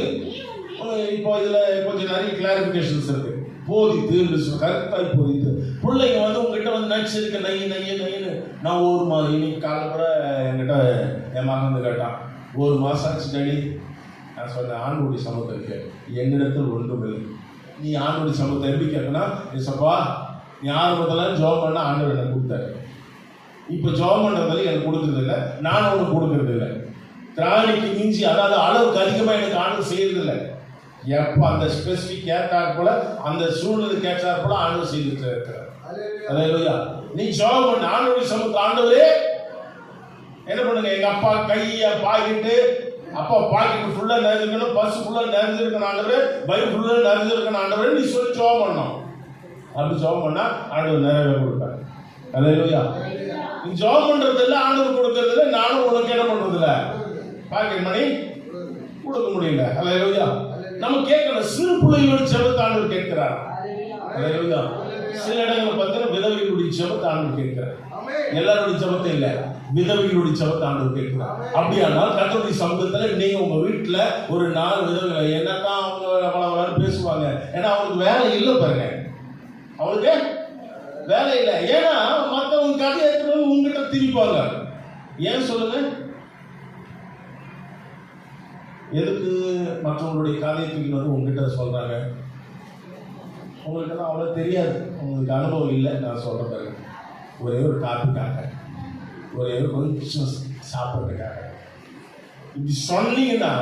இப்போ இதுல கொஞ்சம் நிறைய கிளாரிபிகேஷன்ஸ் இருக்கு. போதித்து கருத்தாய் போதித்து பிள்ளைங்க உங்ககிட்ட நடிச்சிருக்க நைன்னு நான் ஒரு மாதம் இன்னைக்கு காலை கூட என்கிட்ட என் மகன் கேட்டான், ஒரு மாசம் ஆச்சு டாடி. நான் சொன்னேன், ஆண்டவருடைய சமூகத்தை இருக்கு, என்னிடத்தில் ஒன்றும் இல்லை. நீ ஆண்டவருடைய சமூகத்தை எப்படி கேட்கணும், ஏசப்பா நீ ஆரம்பத்தில் ஜோம் பண்ண ஆண்டவர் எனக்கு கொடுத்தாரு, இப்போ ஜோம் பண்ணுறதுல எனக்கு கொடுக்கறது இல்லை, நான் ஒன்று கொடுக்கறது இல்லை. திராணிக்கு மிஞ்சி, அதாவது அளவுக்கு அதிகமாக எனக்கு ஆண்டவர் செய்யறது இல்லை. எப்போ அந்த ஸ்பெசிபிக் கேட்டார் போல, அந்த சூழ்நிலை கேட்டார் போல ஆண்டவர் செய்துட்டு இருக்கிறார். அல்லேலூயா. நீ ஜோம் பண்ண ஆண்டவருடைய சமூகத்தை, ஆண்டவரே என்ன பண்ணுங்க, எங்க அப்பா கையை பாக்கிட்டு, அப்பா பாக்கெட் ஃபுல்லா நிறைஞ்சிருக்கணும், பர்ஸ் ஃபுல்லா நிறைஞ்சிருக்கணும் ஆண்டவரே, பைக் ஃபுல்லா நிறைஞ்சிருக்கணும் ஆண்டவரே, நீ சொல்லி ஜெபம் பண்ணணும். அப்படி ஜெபம் பண்ணா ஆண்டவர் நிறைவே கொடுப்பாரு. அல்லேலூயா. நீ ஜெபம் பண்றது இல்ல, ஆண்டவர் கொடுக்கறது இல்ல, நானும் உனக்கு என்ன பண்றது இல்ல, பாக்கெட் மணி கொடுக்க முடியல. அல்லேலூயா. நம்ம கேட்கணும், சிறு பிள்ளைகளோட ஜெபத்தை ஆண்டவர் கேட்கிறார். அல்லேலூயா. சில இடங்களில் பார்த்தீங்கன்னா விதவைகளுடைய ஜெபத்தை ஆண்டவர் கேட்கிறார். எல்லாருடைய ஜெபத்தை இல்ல, விதவைகளுடைய ஜெபத்தை ஆண்டவர் கேட்கிறார். அப்படியானால் கர்த்தருடைய சமூகத்துல நீங்க உங்க வீட்டுல ஒரு 4 விதவை என்னதான் அவங்க அவ்வளவு பேசுவாங்க, ஏன்னா அவங்களுக்கு வேலை இல்லை பாருங்க, அவங்களுக்கு வேலை இல்லை. ஏன்னா மற்றவங்க கதையை எடுத்துட்டு உங்ககிட்ட திரிப்பாங்க. ஏன் சொல்லுங்க, எதுக்கு மற்றவங்களுடைய கதையை தூக்கிட்டு உங்ககிட்ட சொல்றாங்க? உங்களுக்கெல்லாம் அவ்வளோ தெரியாது, உங்களுக்கு அனுபவம் இல்லை. நான் சொல்ற பாருங்க, ஒரே ஒரு காப்பிக்காக, ஒரே ஒரு கொஞ்சம் சாப்பிட்றதுக்காக இப்படி சொன்னீங்கன்னா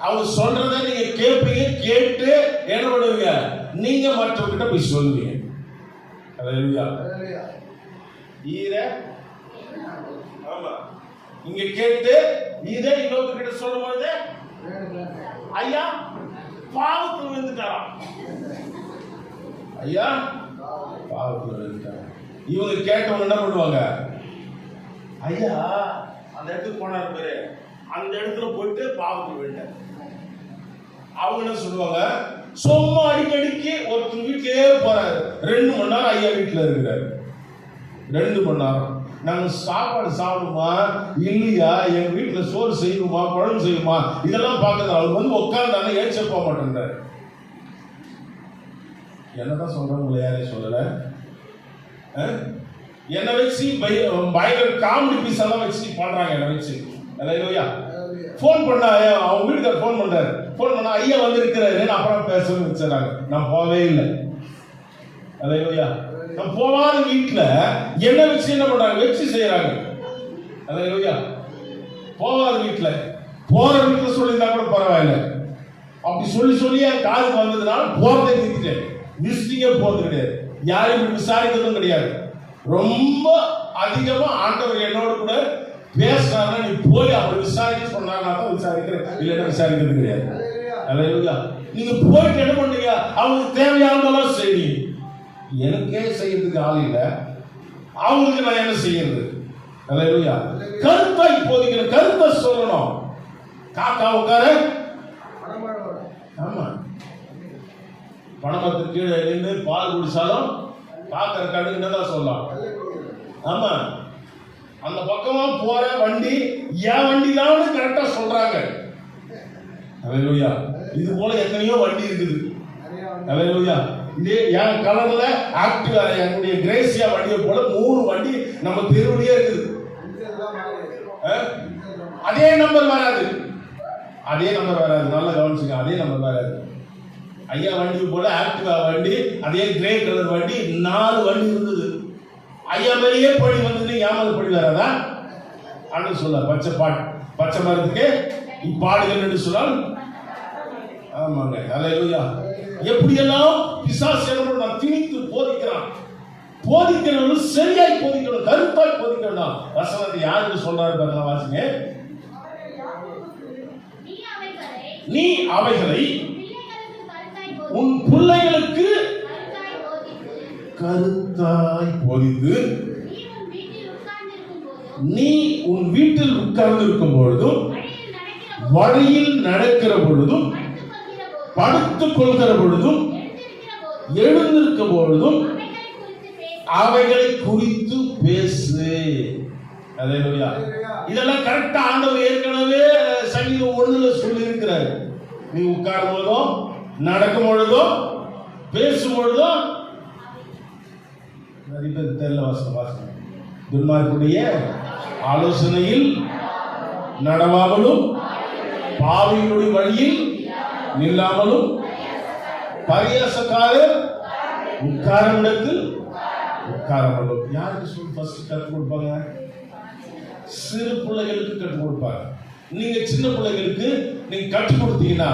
அவங்க சொல்றதை நீங்க கேட்பீங்க, கேட்டு என்ன பண்ணுவீங்க, நீங்க மற்றவங்கிட்ட போய் சொல்லுவீங்க. ஆமா, இங்க கேட்டு இதை இன்னொருத்தர்கிட்ட சொல்லும் பொழுது ஐயா பாவத்தில் விழுந்துட்டாராம், ஐயா பாவத்தில் விழுந்துட்டாராம். இவங்க கேட்டவங்க என்ன பண்ணுவாங்க, ஐயா அந்த இடத்துக்கு போனாரு பேரு, அந்த இடத்துல போயிட்டு பாவத்தில் விழுந்தார். அவங்க என்ன சொல்லுவாங்க, சும்மா அடிக்கடிக்கு ஒருத்தர் வீட்டிலே போறாரு, 2 மணி நேரம் ஐயா வீட்டுல இருக்கிறாரு. 2 மணி நேரம் நாங்க சாப்பாடு சாப்பிடுமா இல்லையா, எங்க வீட்டுல சோறு செய்யுமா குழம்பு செய்யுமா இதெல்லாம் பார்க்கறது. அவர் உட்கார்ந்தாங்க, ஏச்ச போக மாட்டேன்றாரு. என்னதான் சொல்றாங்க, உங்களை யாரையும் சொல்லல. என்ன வச்சு பயங்கர காமெடி பீஸ் எல்லாம் வச்சு பண்றாங்க. என்ன வச்சு அல்லேலூயா. போன் பண்ணா அவங்க வீட்டுக்கார போன் பண்றாரு, போன் பண்ணா ஐயா வந்து இருக்கிறாரு, அப்புறம் பேசணும்னு வச்சுறாங்க. நான் போகவே இல்லை. அல்லேலூயா. நான் போவாத வீட்டுல என்ன வச்சு என்ன பண்றாங்க, வச்சு செய்யறாங்க. அல்லேலூயா. போவாத வீட்டுல, போற வீட்டுல சொல்லியிருந்தா கூட பரவாயில்ல. அப்படி சொல்லி என் காலுக்கு வந்ததுனால போறதை நிறுத்திட்டேன். விசிட்டிங்கே போறது கிடையாது, யாரையும் விசாரிக்கிறதும் கிடையாது. ரொம்ப அதிகமா ஆண்டவர் என்னோட கூட பேசுறாருன்னா நீ போய் அவர் விசாரிக்க சொன்னாங்கன்னா தான் விசாரிக்கிறேன், இல்லைன்னா விசாரிக்கிறது கிடையாது. அல்லேலூயா. நீங்க போயிட்டு என்ன பண்ணீங்க, அவங்களுக்கு தேவையானதெல்லாம் செய்வீங்க. எனக்கே செய்யறதுக்கு ஆள் இல்லை, அவங்களுக்கு நான் என்ன செய்யறது? அல்லேலூயா. கருத்தாய் போதிக்கணும், கருத்தை சொல்லணும். காக்கா உட்கார, ஆமா, பணமரத்துக்கு கீழே நின்று பால் குடிச்சாலும் காக்கிற கண்ணு என்னதான் சொல்லலாம். ஆமா, அந்த பக்கமா போற வண்டி என் வண்டி தான் கரெக்டா சொல்றாங்க. அல்லேலூயா. இது போல எத்தனையோ வண்டி இருக்குது. அல்லேலூயா. இதே என் கலர்ல ஆக்டிவா என்னுடைய கிரேசியா வண்டியை போல 3 வண்டி நம்ம தெருவிலேயே இருக்குது. அதே நம்பர் வராது, அதே நம்பர் வராது. நல்லா கவனிச்சுங்க, அதே நம்பர் வராது. ஐயா வண்டி போல ஆக்டிவா வண்டி, அதே கிரே கலர் வண்டி 4 வண்டி இருந்தது. ஐயா மேலேயே படி வந்தது, ஏமாத படி வராதா அண்ணன் சொல்ல. பச்சை மரத்துக்கு இப்பாடுகள் என்று சொன்னால், ஆமாங்க. அல்லேலூயா. எப்படியெல்லாம் பிசாசு நான் திணித்து போதிக்கிறான். போதிக்கிறவர்கள் சரியாய் போதிக்கணும், கருத்தாய் போதிக்கணும். வசனத்தை யாருக்கு சொல்றாரு பாருங்க, வாசிங்க. நீ அவைகளை உன் பிள்ளைகளுக்கு கருத்தாய் போதித்து, நீ உன் வீட்டில் உட்கார்ந்து இருக்கும் பொழுதும், வழியில் நடக்கிற பொழுதும், படுத்துக் கொள்கிற பொழுதும், எழுந்திருக்கும் பொழுதும் அவைகளை குறித்து பேசு. அல்லேலூயா. இதெல்லாம் கரெக்டா ஆண்டவர் ஏற்கனவே சங்கீதம் 1 சொல்லி இருக்கிறார். நீ உட்காரும் பொழுதும், நடக்கும் பொழுதும், பேசும் பொழுதும், நிறைய பேர் தெரியல வாசனம், துன்மார்க்குடைய ஆலோசனையில் நடவாமலும், பாவியினுடைய வழியில் நில்லாமலும், பரியாசக்காரர் உட்காரும் இடத்தில் உட்காராமலும். யாருக்கு சொல்லி ஃபர்ஸ்ட் கற்றுக் கொடுப்பாங்க? சிறு பிள்ளைகளுக்கு கற்றுக் கொடுப்பாங்க. நீங்க சின்ன பிள்ளைகளுக்கு நீங்க கற்றுக் கொடுத்தீங்கன்னா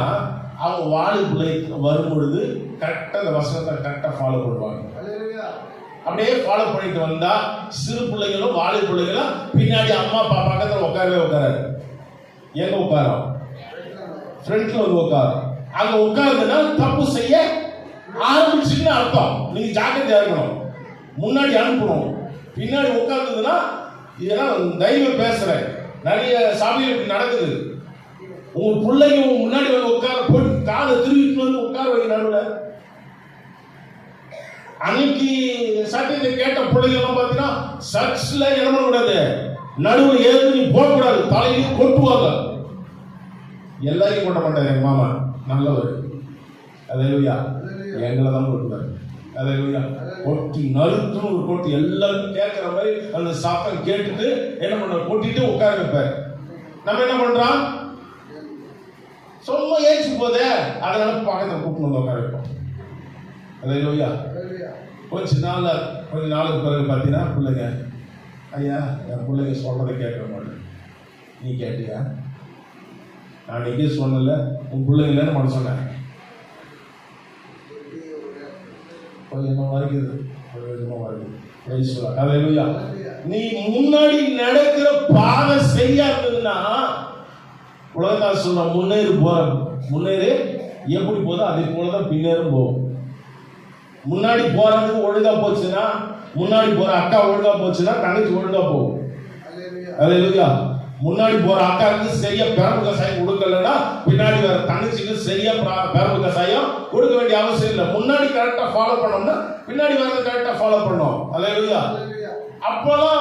அவங்க வாழை பிள்ளை வரும் பொழுது கரெக்டா அந்த வசனத்தை கரெக்டா ஃபாலோ பண்ணுவாங்க. அப்படியே ஃபாலோ பண்ணிட்டு வந்தா சிறு பிள்ளைகளும் வாழை பிள்ளைகளும் பின்னாடி அம்மா அப்பா பக்கத்துல உட்காரவே உட்காராது. எங்க உட்காரோம்? ஃப்ரண்ட்ல வந்து உட்காரும். அங்க உட்காருதுன்னா தப்பு செய்ய ஆரம்பிச்சுன்னு அர்த்தம். நீங்க ஜாக்கிரதையா இருக்கணும். முன்னாடி அனுப்பணும், பின்னாடி உட்கார்ந்ததுன்னா இதெல்லாம் தைரியம் பேசுறேன். நிறைய சபையில் இப்படி நடக்குது. உங்க பிள்ளைங்க முன்னாடி வந்து உட்கார போட்டு காலை திருவிட்டு வந்து உட்கார வைக்க நடுவில். அன்னைக்கு சத்தியத்தை கேட்ட பிள்ளைகள் பார்த்தீங்கன்னா சர்ச்ல என்ன பண்ணக்கூடாது, நடுவில் ஏற்று நீ போகக்கூடாது, தலையிலையும் கொட்டுவாங்க. எல்லாரையும் கொட்ட மாட்டாங்க. எங்க மாமா நல்லவர், அல்லேலூயா. எங்களை தான் கொட்டுவாரு. அல்லேலூயா. கொட்டி நறுத்துன்னு ஒரு கொட்டி எல்லாரும் கேட்கிற மாதிரி அந்த சத்தம் கேட்டுட்டு என்ன பண்ண, கொட்டிட்டு உட்கார வைப்பாரு. நம்ம என்ன பண்றோம், சும்மா ஏச்சு போதே அதனால பக்கத்தில் கூப்பிட்டு வந்து உட்கார வைப்போம். அல்லேலூயா. கொஞ்ச நாளுக்கு பிறகு பார்த்தீங்கன்னா பிள்ளைங்க, ஐயா என் பிள்ளைங்க சொல்றதை கேட்க மாட்டேன். நீ கேட்டியா? நான் இங்கே சொன்னல, உன் பிள்ளைங்க என்ன பண்ண சொன்னேன்? கொஞ்சமா வரைக்குது, கொஞ்சமா வரைக்குது. அல்லேலூயா. நீ முன்னாடி நடக்கிற பாதை சரியா இருந்ததுன்னா உலகத்தால் சொல்ற முன்னேறு போற முன்னேறு எப்படி போதோ அதே போலதான் பின்னேறும் போகும். முன்னாடி போறதுக்கு ஒழுங்கா போச்சுன்னா, முன்னாடி போற அக்கா ஒழுங்கா போச்சுன்னா தங்கச்சி ஒழுங்கா போகும். அல்லேலூயா. முன்னாடி போற அக்காவுக்கு சரியா பெரம்பு கசாயம் கொடுக்கலன்னா பின்னாடி வர தங்கச்சிக்கு சரியா பெரம்பு கசாயம் கொடுக்க வேண்டிய அவசியம் இல்லை. முன்னாடி கரெக்டா ஃபாலோ பண்ணோம்னா பின்னாடி வரது கரெக்டா ஃபாலோ பண்ணோம். அல்லேலூயா. அப்பெல்லாம்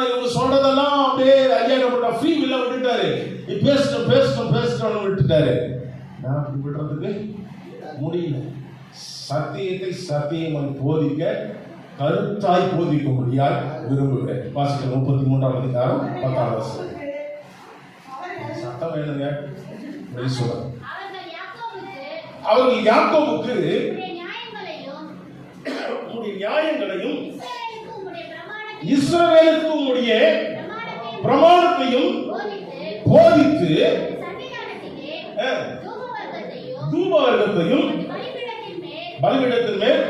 இவங்க சொல்றதெல்லாம் அப்படியே ஐயா என்ன பண்ணா, ஃப்ரீ வில்ல விட்டுட்டாரு. நீ பேசணும் விட்டுட்டாரு. நான் அப்படி விடுறதுக்கு முடியல. சத்தியத்தை சத்தியம் போதிக்க கருத்தாய் போதிக்க முடியாது விரும்புகிறேன். வாசிக்க 33ஆம் அதிகாரம் 10ஆம் வசனம். சத்தம் வேணுங்க. அவர்கள் யாக்கோபுக்கு உம்முடைய நியாயங்களையும் இஸ்ரவேலுக்கு உம்முடைய பிரமாணத்தையும் போதித்து தூபவர்க்கத்தையும் பலிபீடத்தின் மேல்.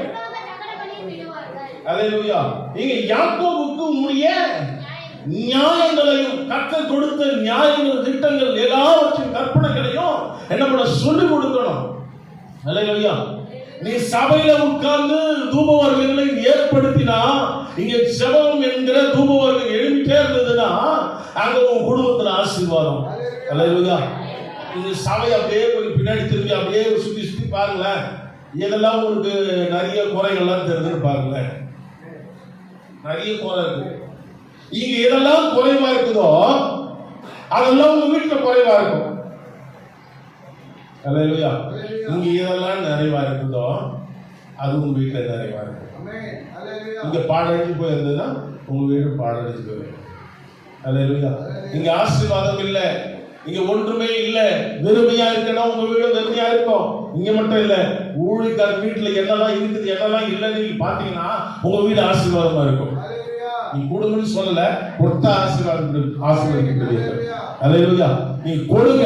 அல்லேலூயா. இங்க யாக்கோபுக்கு உம்முடைய நியாயங்களையும் கர்த்தர் கொடுத்த நியாயங்கள், திட்டங்கள், எல்லாவற்றின் கற்பனைகளையும் என்ன பண்ண சொல்லிக் கொடுக்கணும். அல்லேலூயா. நீ சபையில உட்கார்ந்து தூபவர்க்கங்களை ஏற்படுத்தினா, இங்க ஜெபம் என்கிற தூபவர்க்கம் எழுப்பிட்டே இருந்ததுன்னா அங்க உன் குடும்பத்துல ஆசீர்வாதம். அல்லேலூயா. இந்த சபை அப்படியே கொஞ்சம் பின்னாடி திரும்பி அப்படியே சுத்தி சுத்தி பாருங்களேன், இதெல்லாம் உங்களுக்கு நிறைய குறைகள்லாம் தெரிஞ்சுன்னு பாருங்களேன். நிறைய குறை இருக்கு. இங்க எதெல்லாம் குறைவா இருக்குதோ அதெல்லாம் உங்க வீட்டுல குறைவா இருக்கும். அல்லேலூயா. இங்க எதெல்லாம் நிறைவா இருக்குதோ அது உங்க வீட்டுல நிறைவா இருக்கும். இங்க பாடடிச்சு போயிருந்ததுன்னா உங்க வீடு பாடடிச்சு போயிடும். அல்லேலூயா. இங்க ஆசீர்வாதம் இல்ல, இங்க ஒன்றுமே இல்ல, வெறுமையா இருக்கணும், உங்க வீடு வெறுமையா இருக்கும். இங்க மட்டும் இல்ல, ஊழியக்கார வீட்டுல என்னெல்லாம் இருக்குது என்னெல்லாம் இல்லைன்னு நீங்க பாத்தீங்கன்னா உங்க வீடு ஆசீர்வாதமா இருக்கும். நீ கொடுங்கன்னு சொல்லல, கொடுத்த ஆசீர்வாதம். அல்லேலூயா. நீ கொடுங்க,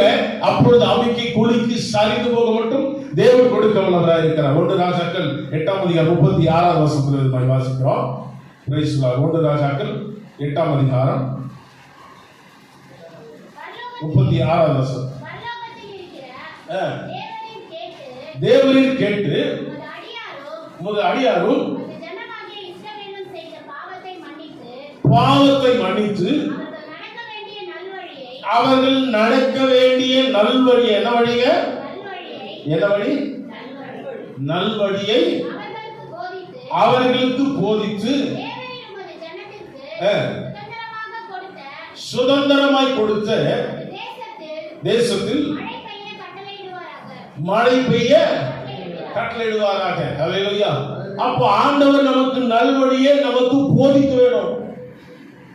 அப்பொழுது அவைக்கு குளிக்கு சரிந்து போக மட்டும் தேவன் கொடுக்க வல்லவராய் இருக்கிறார். 1 ராஜாக்கள் 8ஆம் அதிகாரம் 36ஆவது வசனத்தில் வாசிக்கிறோம். Praise the Lord. 1 ராஜாக்கள் 8ஆம் அதிகாரம் 36ஆவது வசனம். தேவரீர் கேட்டு உமது அடியாரும் பாவத்தை மன்னித்து அவர்கள் நடக்க வேண்டிய நல்வழி, என்ன வழிங்க? என்ன வழி? நல்வழியை அவர்களுக்கு போதித்து சுதந்திரமாய் கொடுத்த தேசத்தில் மழை பெய்ய கட்டளையிடுவாராக. அல்லேலூயா. அப்போ ஆண்டவர் நமக்கு நல்வழியை நமக்கு போதிக்க வேணும்.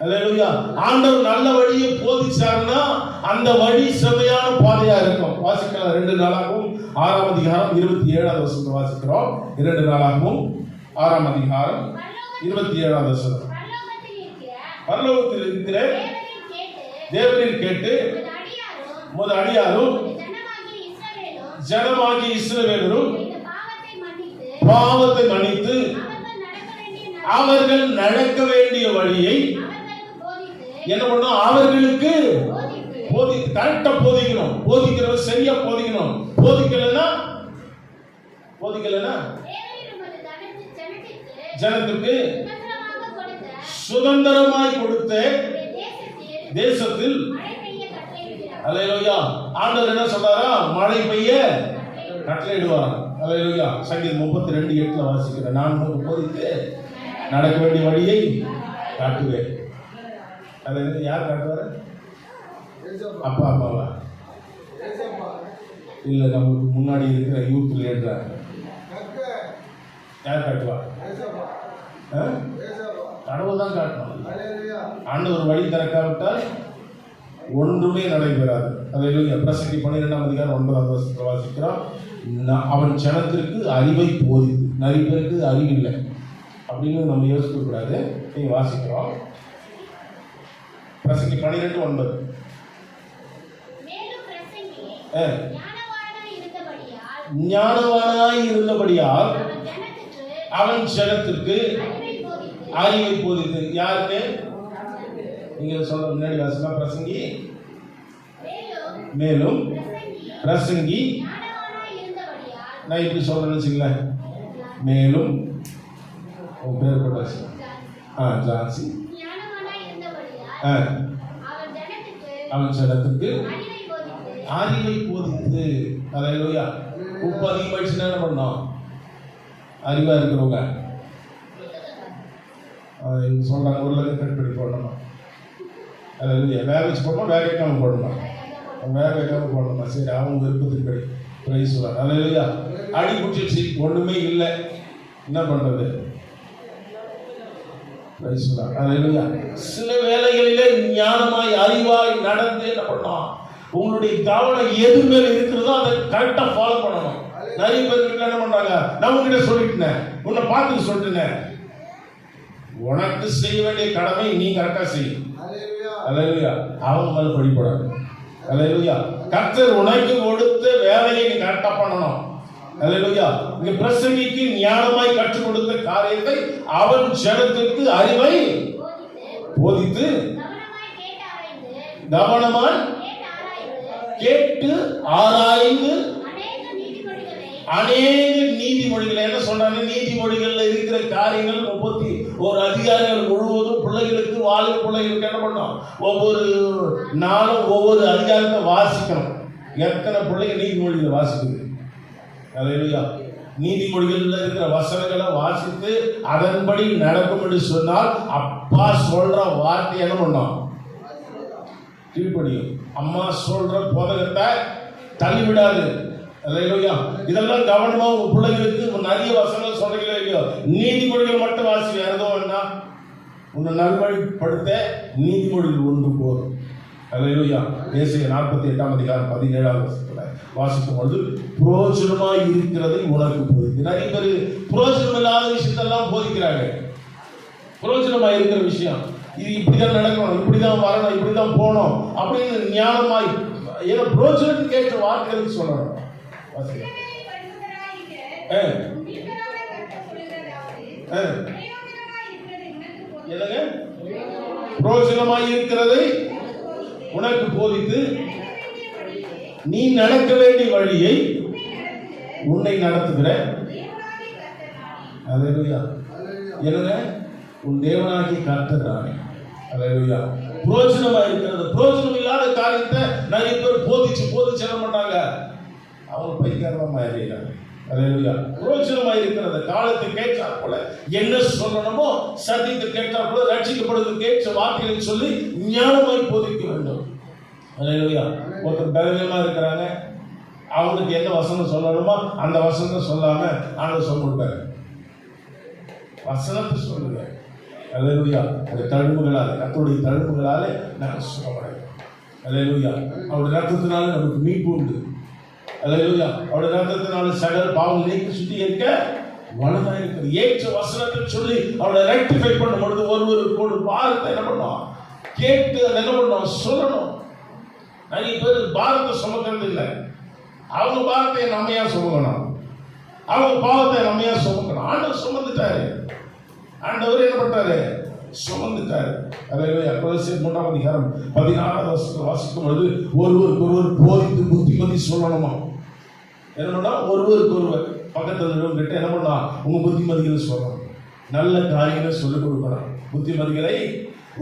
அல்லேலூயா. ஆண்டவர் நல்ல வழியை போதிச்சாருன்னா அந்த வழி செமையான பாதையா இருக்கும். வாசிக்கலாம். 2 நாளாகவும் 6ஆம் அதிகாரம் 27ஆவது வசனத்தை வாசிக்கிறோம். 2 நாளாகவும் 6ஆம் அதிகாரம் 27ஆவது வசனம். பரலோகத்தில் இருக்கிற தேவரீர் கேட்டு உமது அடியாரும் ஜனமாகிய இஸ்ரவேலரும் பாவத்தை மன்னித்து அவர்கள் நடக்க வேண்டிய வழியை என்ன பண்ணும்? அவர்களுக்கு போதித்து. கரெக்டா போதிக்கணும். போதிக்கிறவர் சரியா போதிக்கணும். போதிக்கலன்னா ஜனத்துக்கு சுதந்திரமாய் கொடுத்த தேசத்தில் அல்லேலூயா. ஆண்டவர் என்ன சொல்றாரா? மழை பெய்ய கட்டளையிடுவார். அல்லேலூயா. சங்கீதம் 32:8 வாசிக்கிறேன். நான் உங்களுக்கு போதித்து நடக்க வேண்டிய வழியை காட்டுவேன். அது யார் காட்டுவாரு? அப்பா அம்மாவா? இல்ல, நமக்கு முன்னாடி இருக்கிற யூத் லீடர் யார் காட்டுவா? கடவுள் தான் காட்டணும். ஆண்டவர் வழி திறக்காவிட்டால் ஒன்றுமே நடைபெறாது. அல்லேலூயா. பிரசங்கி 12ஆம் அதிகாரம் 9ஆவது வசனத்தை வாசிக்கிறோம். அவன் ஜனத்திற்கு அறிவை போதித்து. நிறைய பேருக்கு அறிவு இல்லை அப்படின்னு நம்ம யோசிக்க கூடாது. நீங்க வாசிக்கிறோம். பிரசங்கி 12:9. ஞானவானாய் இருந்தபடியால் அவன் ஜனத்திற்கு அறிவை போதித்து. யாருக்கு? நீங்க சொல்ற முன்னாடி வாசிக்கலாம். பிரசங்கி மேலும் பிரசங்கி நான் இப்படி சொல்றேன்னு வச்சுங்களேன். மேலும் உன் பேர் போட்ட ஜான்சி அவன் ஜனத்துக்கு அறிவை போதித்து. அல்லேலூயா. உப்பு அதிகமாயிடுச்சுன்னா என்ன பண்ணோம்? அறிவா இருக்கிறவங்க சொல்றாங்க, உருளைக்கு கட் பண்ணி போடணுமா? அல்லேலூயா. வேக வச்சு போடணும், வேக வைக்காம போடணும். வேக வைக்காம போடணுமா? சரி, அவங்க விருப்பத்துக்கு படி. பிரைஸ் சொல்றாங்க. அல்லேலூயா. அடி குடிச்சிருச்சு, ஒண்ணுமே இல்லை, என்ன பண்றது? பிரைஸ் சொல்றாங்க. அல்லேலூயா. சில வேளைகளிலே ஞானமாய் அறிவாய் நடந்து என்ன பண்ணணும்? உங்களுடைய கவனம் எது மேல இருக்கிறதோ அதை கரெக்டா ஃபாலோ பண்ணணும். நிறைய பேர் என்ன பண்றாங்க? நான் உங்ககிட்ட சொல்லிட்டேன், உன்னை பார்த்து சொல்லிட்டேன். உனக்கு செய்ய வேண்டிய கடமை நீ கரெக்டா செய்யும். அல்லேலூயா. அவங்க மேல படிப்படாது. அல்லேலூயா. கர்த்தர் உனக்கு கொடுத்த வேலையை நீ கரெக்டா பண்ணணும். அல்லேலூயா. இங்க பிரசங்கிக்கு ஞானமாய் கற்றுக் கொடுத்த காரியத்தை அவன் ஜனத்திற்கு அறிவை போதித்து கவனமாய் கேட்டு ஆராய்ந்து அநேக நீதிமொழிகளை. என்ன சொல்றாங்க? நீதிமொழிகள்ல இருக்கிற காரியங்கள் 31 அதிகாரங்கள் முழுவதும் பிள்ளைகளுக்கு, வாலிப பிள்ளைகளுக்கு என்ன பண்ணணும்? ஒவ்வொரு நாளும் ஒவ்வொரு அதிகாரத்தை வாசிக்கணும். எத்தனை பிள்ளைங்க நீதிமொழிகளை வாசிக்குது? அல்லேலூயா. நீதிமொழிகள்ல இருக்கிற வசனங்களை வாசித்து அதன்படி நடக்கும் என்று சொன்னால் அப்பா சொல்ற வார்த்தை என்ன பண்ணோம்? கீழ்ப்படியும். அம்மா சொல்ற போதகத்தை தள்ளிவிடாது. அல்லேலூயா. இதெல்லாம் கவனமா உங்க பிள்ளைகளுக்கு நிறைய வசனங்கள் சொல்றீங்களோ இல்லையோ, நீதிமொழிகள் மட்டும் வாசி. வேறதோன்னா உன்னை நல்வழிப்படுத்த நீதிமொழிகள் ஒன்று போதும். அல்லேலூயா. ஏசாயா 48 அதிகாரம் 17 வசனத்துல வாசிக்கும் பொழுது புரோஜனமாய் இருக்கிறதை உனக்கு போதிக்கு. நிறைய பேர் புரோஜனம் இல்லாத விஷயத்தெல்லாம் போதிக்கிறாங்க. புரோஜனமாய் இருக்கிற விஷயம் இது இப்படிதான் நடக்கணும், இப்படிதான் வரணும், இப்படிதான் போகணும் அப்படின்னு ஞானமாய் ஏன்னா புரோஜனத்துக்கு ஏற்ற வார்த்தைகளுக்கு சொல்லணும். என்னங்க? புரோஜனமாய் இருக்கிறதை உனக்கு போதித்து நீ நடக்க வேண்டிய வழியை உன்னை நடத்துகிற. அல்லேலூயா. என்னங்க? உன் தேவனாகி கர்த்தர். அல்லேலூயா. புரோஜனமா இருக்கிறது. புரோஜனம் இல்லாத காரியத்தை நிறைய பேர் போதிச்சு என்ன பண்றாங்க? அவங்க பைக்காரமா மாறிடுறாங்க. அல்லேலூயா. புரோஜனமா இருக்கிறது காலத்துக்கு கேட்டார் போல என்ன சொல்லணுமோ சத்தியத்துக்கு கேட்டார் போல ரட்சிக்கப்படுவதற்கு கேட்ட வார்த்தைகளை சொல்லி ஞானமாய் போதிக்க வேண்டும். அல்லேலூயா. ஒருத்தர் பலவீனமா இருக்கிறாங்க, அவங்களுக்கு என்ன வசனம் சொல்லணுமோ அந்த வசனத்தை சொல்லாம ஆண்டவர் சொல்லிட்டாரு. வசனத்தை சொல்லுங்க. அல்லேலூயா. அந்த தழும்புகளால், கர்த்தருடைய தழும்புகளாலே நாங்கள் சுகமடைவோம். அல்லேலூயா. அவருடைய ரத்தத்தினால நமக்கு மீட்பு உண்டு. அல்லேலூயா. அவருடைய ரத்தத்தினால சகல பாவம் நீக்கி சுத்திகரிக்க வல்லமையாக இருக்கிறது. ஏற்ற வசனத்தை சொல்லி அவரை ரெக்டிஃபை பண்ணும் பொழுது ஒருவருக்கு ஒரு பாரத்தை என்ன பண்ணோம்? கேட்டு அதை என்ன பண்ணோம்? சொல்லணும். நிறைய பேர் பாரத்தை சுமக்கிறது இல்லை. அவங்க பாரத்தை நம்மையா சுமக்கணும், அவங்க பாவத்தை நம்மையா சுமக்கணும். ஆண்டவர் சுமந்துட்டாரு. ஆண்டவர் என்ன பண்றாரு? சுமந்துட்டாரு. அல்லேலூயா. கொலோசியர் 3 அதிகாரம் 16 வசனத்தை வாசிக்கும் பொழுது ஒருவருக்கு ஒருவர் போதித்து புத்திமதி சொல்லணுமா? என்ன பண்ணா? ஒருவருக்கு ஒருவர் பக்கத்துல கிட்ட என்ன பண்ணா? உங்க புத்திமதிகளை சொல்லணும், நல்ல காரியங்களை சொல்லிக் கொடுக்கணும். புத்திமதிகளை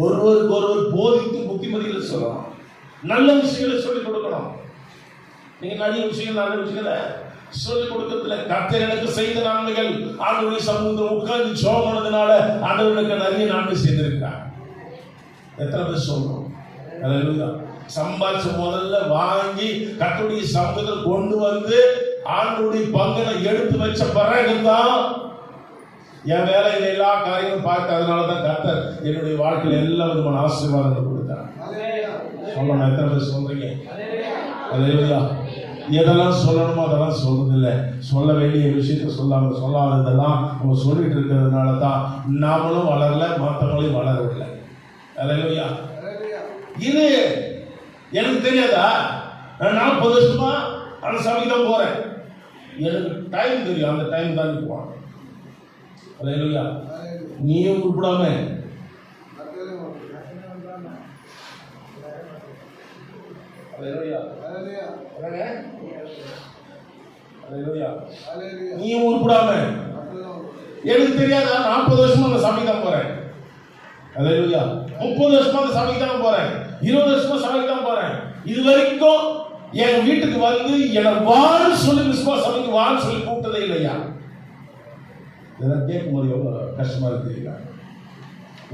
ஒருவருக்கு ஒருவர் போதித்து புத்திமதிகளை சொல்லணும், நல்ல விஷயங்களை சொல்லிக் கொடுக்கணும். நீங்க நிறைய விஷயங்கள் நல்ல விஷயங்களை சொல்லிக் கொடுக்கறதுல கர்த்தர் எனக்கு செய்த நன்மைகள், ஆண்டவருடைய சமூகத்தில் உட்கார்ந்து ஜெபம் பண்ணதுனால ஆண்டவருக்கு நிறைய நன்மை செய்திருக்கிறார். எத்தனை பேர் சொல்றோம்? அல்லேலூயா. சம்பாதிச்ச முதல்ல வாங்கி கர்த்தருடைய சமூகத்தில் கொண்டு வந்து ஆண்டவருடைய பங்கனை எடுத்து வச்ச பிறகுதான் என் வேலையில எல்லா காரியங்களும் பார்த்து, அதனாலதான் கர்த்தர் என்னுடைய வாழ்க்கையில எல்லா விதமான ஆசீர்வாதங்கள் கொடுத்தார். சொல்லணும். எத்தனை பேர் சொல்றீங்க? அல்லேலூயா. எதெல்லாம் சொல்லணுமோ அதெல்லாம் சொல்றதில்லை. சொல்ல வேண்டிய விஷயத்தை சொல்லாததெல்லாம் நம்ம சொல்லிட்டு இருக்கிறதுனால தான் நாமளும் வளரல, மற்றவங்களையும் வளரவில்லை. அல்லேலூயா. இது எனக்கு தெரியாதா? நான் 40 வருஷமா அந்த சபைக்கு தான் போறேன். எனக்கு டைம் தெரியும், அந்த டைம் தான் போவான். அல்லேலூயா. நீயும் கூப்பிடாம நீயும் உருப்படாம எனக்கு தெரியாதா? 40 வருஷமா அந்த சபைக்கு தான் போறேன். அல்லேலூயா. 30 வருஷமா அந்த சபைக்கு தான் போறேன். 20 வருஷமா சபைக்கு தான் போறேன். இது வரைக்கும் என் வீட்டுக்கு வந்து என்னை வாழ் சொல்லி விசுவாச சபைக்கு வாழ் சொல்லி கூப்பிட்டதே இல்லையா? இதெல்லாம் கேட்கும்போது எவ்வளவு கஷ்டமா இருக்கு.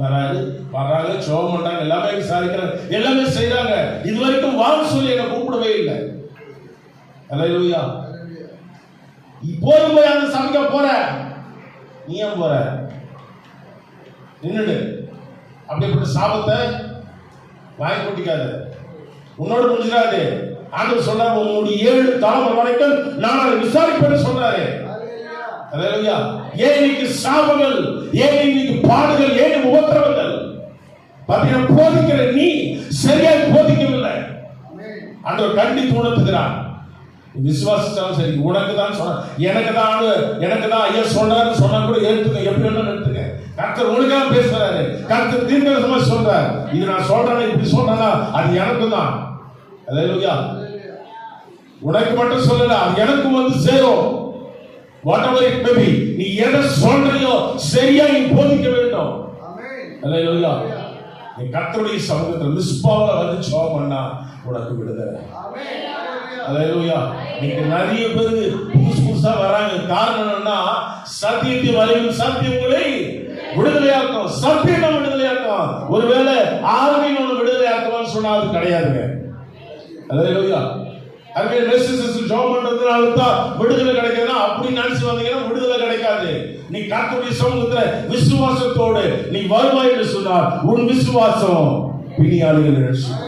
வர்றாங்க, சோகம் பண்றாங்க, எல்லாமே விசாரிக்கிறாங்க, எல்லாமே செய்யறாங்க. இது வரைக்கும் வாழ் சொல்லி என்னை கூப்பிடவே இல்லை. அல்லேலூயா. இப்போது போய் அந்த சபைக்கு போற, நீ ஏன் போற? நின்னுடு. அப்படிப்பட்ட சாபத்தை வாங்கி கொட்டிக்காது, உன்னோட முடிஞ்சிடாது. ஆண்டவர் சொல்றாரு, உன்னுடைய 7 தலைமுறை வரைக்கும் நான் அதை விசாரிப்பேன்னு சொல்றாரு. அல்லேலூயா. ஏன் இன்னைக்கு சாபங்கள், ஏன் இன்னைக்கு பாடுகள், ஏன் உபத்திரவங்கள்? பாத்தீங்கன்னா போதிக்கிற நீ சரியாக போதிக்கவில்லை. ஆண்டவர் கண்டித்து உணர்த்துகிறார். விசுவாசிச்சாலும் சரி, உனக்கு தான் சொன்ன, எனக்கு தான் ஐயா சொன்னாருன்னு சொன்னா கூட ஏற்றுக்க, எப்படி வேணும் எடுத்துக்க. கர்த்தர் உனக்காக பேசுறாரு. கர்த்தர் தீர்க்கதரிசனமா சொல்றார். இது நான் சொல்றேன், இப்படி சொல்றேன்னா அது எனக்கு தான். அல்லேலூயா. உனக்கு மட்டும் சொல்லல, அது எனக்கு வந்து சேரும். whatever it may be, நீ எதை சொல்றியோ சரியா நீ போதிக்க வேண்டும். அல்லேலூயா. நீ கர்த்தருடைய சமூகத்தில் மிஸ்பாவல வந்து ஜெபம் பண்ணா உனக்கு விடுதலை. அல்லேலூயா. நீங்க நிறைய பேர் புதுசா வராங்க. காரணம் என்னன்னா, சத்தியத்தை வரையும் சத்தியம் உங்களை விடுதலையாக்கும். சத்தியம் விடுதலையாக்கும். ஒருவேளை ஆர்மின் ஒன்று விடுதலையாக்குவான்னு சொன்னா அது கிடையாதுங்க. அல்லேலூயா. அதுவே ரெசிஸ்டன்ஸ் ஜெபம் பண்றதுனால தான் விடுதலை கிடைக்குதுன்னா அப்படி நினைச்சு வந்தீங்கன்னா விடுதலை கிடைக்காது. நீ கர்த்தருடைய சமூகத்துல விசுவாசத்தோடு நீ வருவாய் என்று சொன்னார். உன் விசுவாசம் பிணியாளிகளை ரட்சிக்கும்.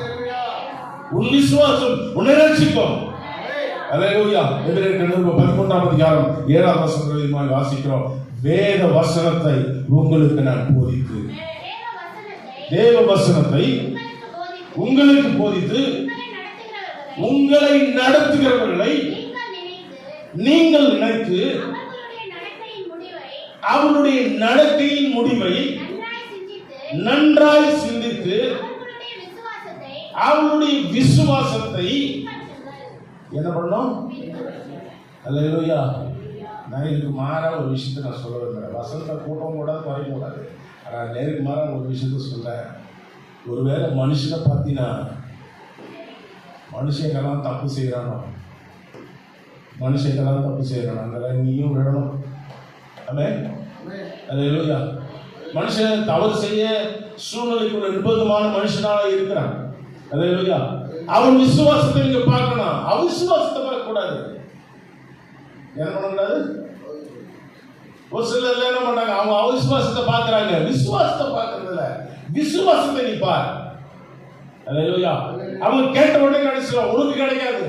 உன் விசுவாசம் உன்னை ரட்சிக்கும். அல்லேலூயா. எபிரேயர் 13ஆம் அதிகாரம் 7ஆம் வசனத்தை வாசிக்கிறோம். வேத வசனத்தை உங்களுக்கு நான் போதித்து, தேவ வசனத்தை உங்களுக்கு போதித்து உங்களை நடத்துகிறவர்களை நீங்கள் நினைத்து அவருடைய நடக்கையின் முடிவை நன்றாய் சிந்தித்து அவருடைய விசுவாசத்தை என்ன பண்ணோம்? அல்லேலூயா. நான் இதுக்கு மாறா ஒரு விஷயத்தை நான் சொல்ல விரும்புகிறேன். வசனத்தை கூட்டம் கூடாது, குறைய கூடாது. ஆனால் நேருக்கு மாறா ஒரு விஷயத்த சொல்றேன். ஒருவேளை மனுஷனை பார்த்தீங்கன்னா மனுஷங்கெல்லாம் தப்பு செய்யறானோ, மனுஷங்கெல்லாம் தப்பு செய்யறானோ அதெல்லாம் நீயும் விடணும். ஆமென். அல்லேலூயா. மனுஷன் தவறு செய்ய சூழ்நிலைக்குள்ள நிர்பந்தமான மனுஷனாக இருக்கிறான். அல்லேலூயா. அவன் விசுவாசத்தை நீங்க பார்க்கணும். அவிசுவாசத்தை பார்க்க கூடாது. என்ன பண்ணக்கூடாது? ஒரு சிலர் என்ன பண்றாங்க, அவங்க அவிசுவாசத்தை பார்க்கறாங்க, விசுவாசத்தை பார்க்கறது இல்ல. விசுவாசத்தை நீ பார். அல்லேலூயா. அவங்க கேட்ட உடனே கிடைச்சிடும், உனக்கு கிடைக்காது.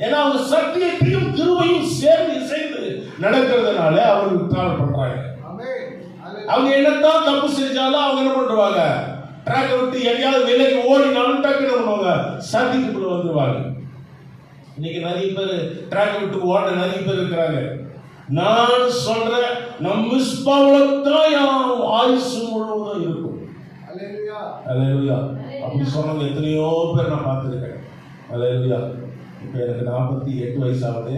ஏன்னா அவங்க சத்தியத்தையும் கிருபையும் சேர்ந்து இசைந்து நடக்கிறதுனால அவங்க டிராவல் பண்றாங்க. அவங்க என்னத்தான் தப்பு செஞ்சாலும் அவங்க என்ன பண்ணுவாங்க, ட்ராக்கை விட்டு எங்கேயாவது விலைக்கு ஓடினாலும் டக்கு என்ன பண்ணுவாங்க, சத்தியத்துக்குள்ள வந்துருவாங்க. இன்னைக்கு நிறைய பேர் ட்ராக்கை விட்டு ஓட நிறைய பேர் இருக்கிறாங்க. நான் சொல்றேன், நம் மிஸ்பாவலத்தான் ஆயுசு முழுவதும் இருக்கும். அல்லேலூயா. அப்படி சொன்னவங்க எத்தனையோ பேர் நான் பார்த்துருக்கேன். அல்லேலூயா. இப்போ எனக்கு 48 வயசு ஆகுது.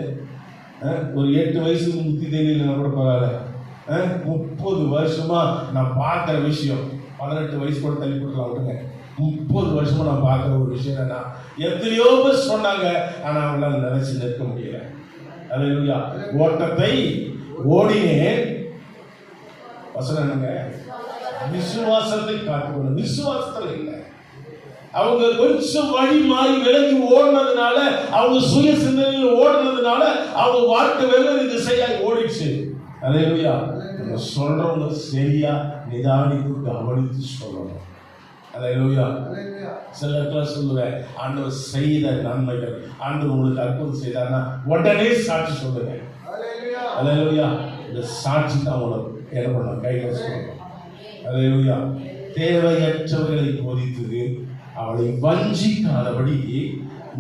ஒரு 8 வயசு முத்தி தெரியல கூட பரவாயில்ல. 30 வருஷமா நான் பார்க்குற விஷயம், 18 வயசு கூட தள்ளி கொடுக்கலாம் விட்டுங்க. 30 வருஷமா நான் பார்க்குற ஒரு விஷயம் என்னன்னா, எத்தனையோ பேர் சொன்னாங்க, ஆனால் அவங்களால நினைச்சு நிற்க முடியல. அல்லேலூயா. ஓட்டத்தை ஓடினேன், வசனம் என்னங்க, விசுவாசத்தை காத்துக்கணும். விசுவாசத்துல இல்லை. அவங்க கொஞ்சம் வழி மாறி விலகி ஓடுனதுனால, அவங்க சுய சிந்தனையில் ஓடுனதுனால அவங்க வாழ்க்கை வெவ்வேறு திசையாக ஓடிடுச்சு. அல்லேலூயா. நம்ம சொல்றவங்க சரியா நிதானித்து கவனித்து சொல்லணும். அல்லேலூயா. சிலருக்குலாம் சொல்லுவேன், ஆண்டவர் செய்த நன்மைகள், ஆண்டவர் உங்களுக்கு அற்புதம் செய்தார்னா உடனே சாட்சி சொல்லுங்க. அல்லேலூயா. இந்த சாட்சி தான் உங்களுக்கு என்ன பண்ண கையில் சொல்லணும். அல்லேலூயா. தேவையற்றவர்களை போதித்து அவளை வஞ்சிக்காதபடி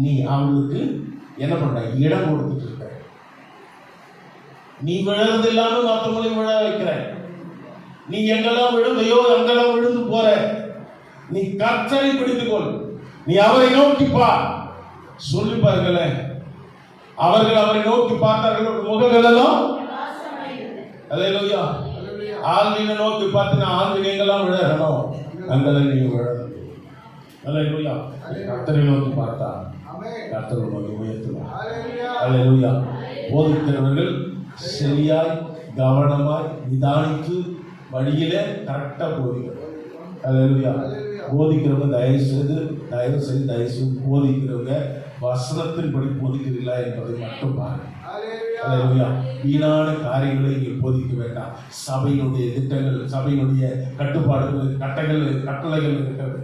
நீ அவளுக்கு என்ன பண்ண, இடம் கொடுத்துட்டு இருக்க. நீ விழுறது இல்லாம மற்றவங்களை விழ வைக்கிற. நீ எங்கெல்லாம் விழுந்தையோ அங்கெல்லாம் விழுந்து போற. நீ கர்த்தரை பிடித்துக்கொள். நீ அவரை நோக்கி பார். சொல்லி பாருங்களேன், அவர்கள் அவரை நோக்கி பார்த்தார்கள், முகங்கள் எல்லாம். அல்லேலூயா. ஆள்மீனை நோக்கி பார்த்து ஆள்மீன் எங்கெல்லாம் விழணும், அங்கெல்லாம் நீங்க விழணும். அல்லேலூயா. கர்த்தரை நோக்கி பார்த்தா கர்த்தரை நோக்கி உயர்த்துவார். அல்லேலூயா. போதிக்கிறவர்கள் சரியாய் கவனமாய் நிதானித்து வழியிலே கரெக்டா போதிக்கணும். அல்லேலூயா. போதிக்கிறவங்க தயவு செய்து போதிக்கிறவங்க வசனத்தின்படி போதிக்கிறீர்களா என்பதை மட்டும் பாருங்க. அல்லேலூயா. வீணான காரியங்களை நீங்கள் போதிக்க வேண்டாம். சபையினுடைய திட்டங்கள், சபையினுடைய கட்டுப்பாடுகள், கட்டளைகள் இருக்கிறது,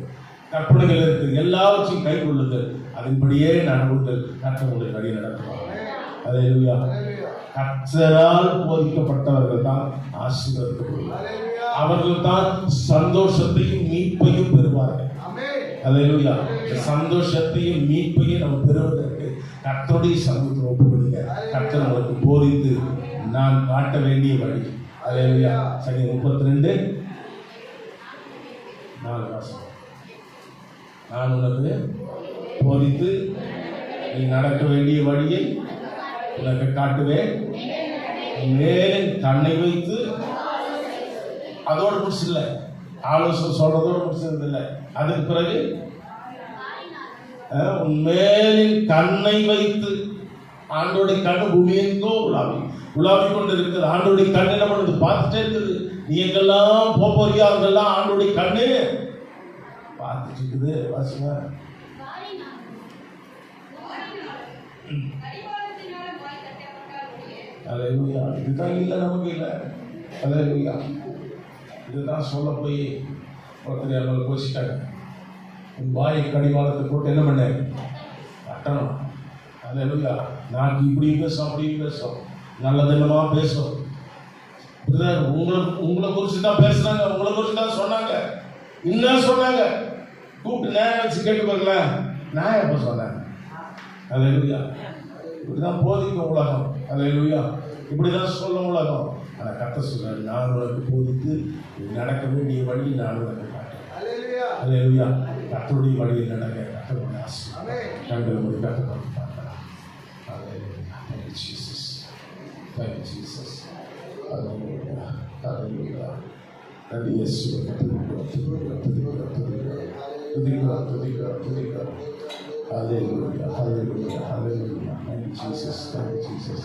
கற்பனைகள் இருக்குது, எல்லாவற்றையும் கை கொள்ளுங்கள். அதன்படியே நடவுங்கள். கர்த்தர் உங்களை வழி நடத்துவார். அல்லேலூயா. கர்த்தரால் போதிக்கப்பட்டவர்கள் தான் ஆசீர்வதிக்கப்படுவார்கள். அவர்கள் தான் சந்தோஷத்தையும் மீட்பையும் பெறுவார்கள். அல்லேலூயா. சந்தோஷத்தையும் மீட்பையும் நம்ம பெறுவதற்கு கர்த்தருடைய சமூகத்தில் ஒப்புக்கொடுங்க. கர்த்தர் உங்களுக்கு போதித்து நான் காட்ட வேண்டிய வழி, அல்லேலூயா. சங்கீதம் 32 4 வாசம். நான் உனக்கு போதித்து நீ நடக்க வேண்டிய வழியை உனக்கு காட்டுவேன். மேலே கண்ணை வைத்து அதோடு முடிச்சிடல, ஆலோசனை சொல்றதோடு முடிச்சது இல்லை. அதுக்கு பிறகு உன் மேலின் கண்ணை வைத்து, ஆண்டோடைய கண்ணு பூமி எங்கோ உலாவி கொண்டு இருக்குது. ஆண்டோடைய கண்ணு என்ன பண்ணுது? பார்த்துட்டே இருக்குது. நீ எங்கெல்லாம் போறியா அங்கெல்லாம் ஆண்டோடைய கண்ணு பார்த்துட்டு இருக்குது. வாசிங்க. அல்லேலூயா. இதுதான் இல்லை, நமக்கு இல்லை. அல்லேலூயா. இதுதான் சொல்ல போய் ஒருத்தர் அவங்களை போச்சிட்டாங்க. உன் வாயை கடிவாளத்தை போட்டு என்ன பண்ண கட்டணும். அல்லேலூயா. நாக்கு இப்படியும் பேசும் அப்படியும் பேசும், நல்லதென்னமா பேசும். உங்களை குறித்து தான் பேசுனாங்க, உங்களை குறித்து தான் சொன்னாங்க. இன்னும் சொன்னாங்க. கூப்பிட்டு நேரம் வச்சு கேட்டு பாருங்கள, நான் எப்போ சொன்னேன்? அல்லேலூயா. இப்படிதான் போதிக்கும் உலகம். அல்லேலூயா. இப்படிதான் சொல்லும் உலகம். ஆனால் கர்த்தர் சொல்றாரு, நான் உனக்கு போதித்து நடக்க வேண்டிய வழி நான் உனக்கு காட்டுறேன். அல்லேலூயா. கர்த்தருடைய வழியில் நடக்க கர்த்தருடைய ஆசை. கண்களை மூடி கர்த்தரை பார்க்கலாம். அல்லேலூயா. Thank you, Jesus. Thank you, Jesus. Hallelujah. Hallelujah. நன்றி இயேசுவே. துதிக்கிறோம். Hallelujah. Hallelujah. Hallelujah. Thank you, Jesus. Thank you, Jesus.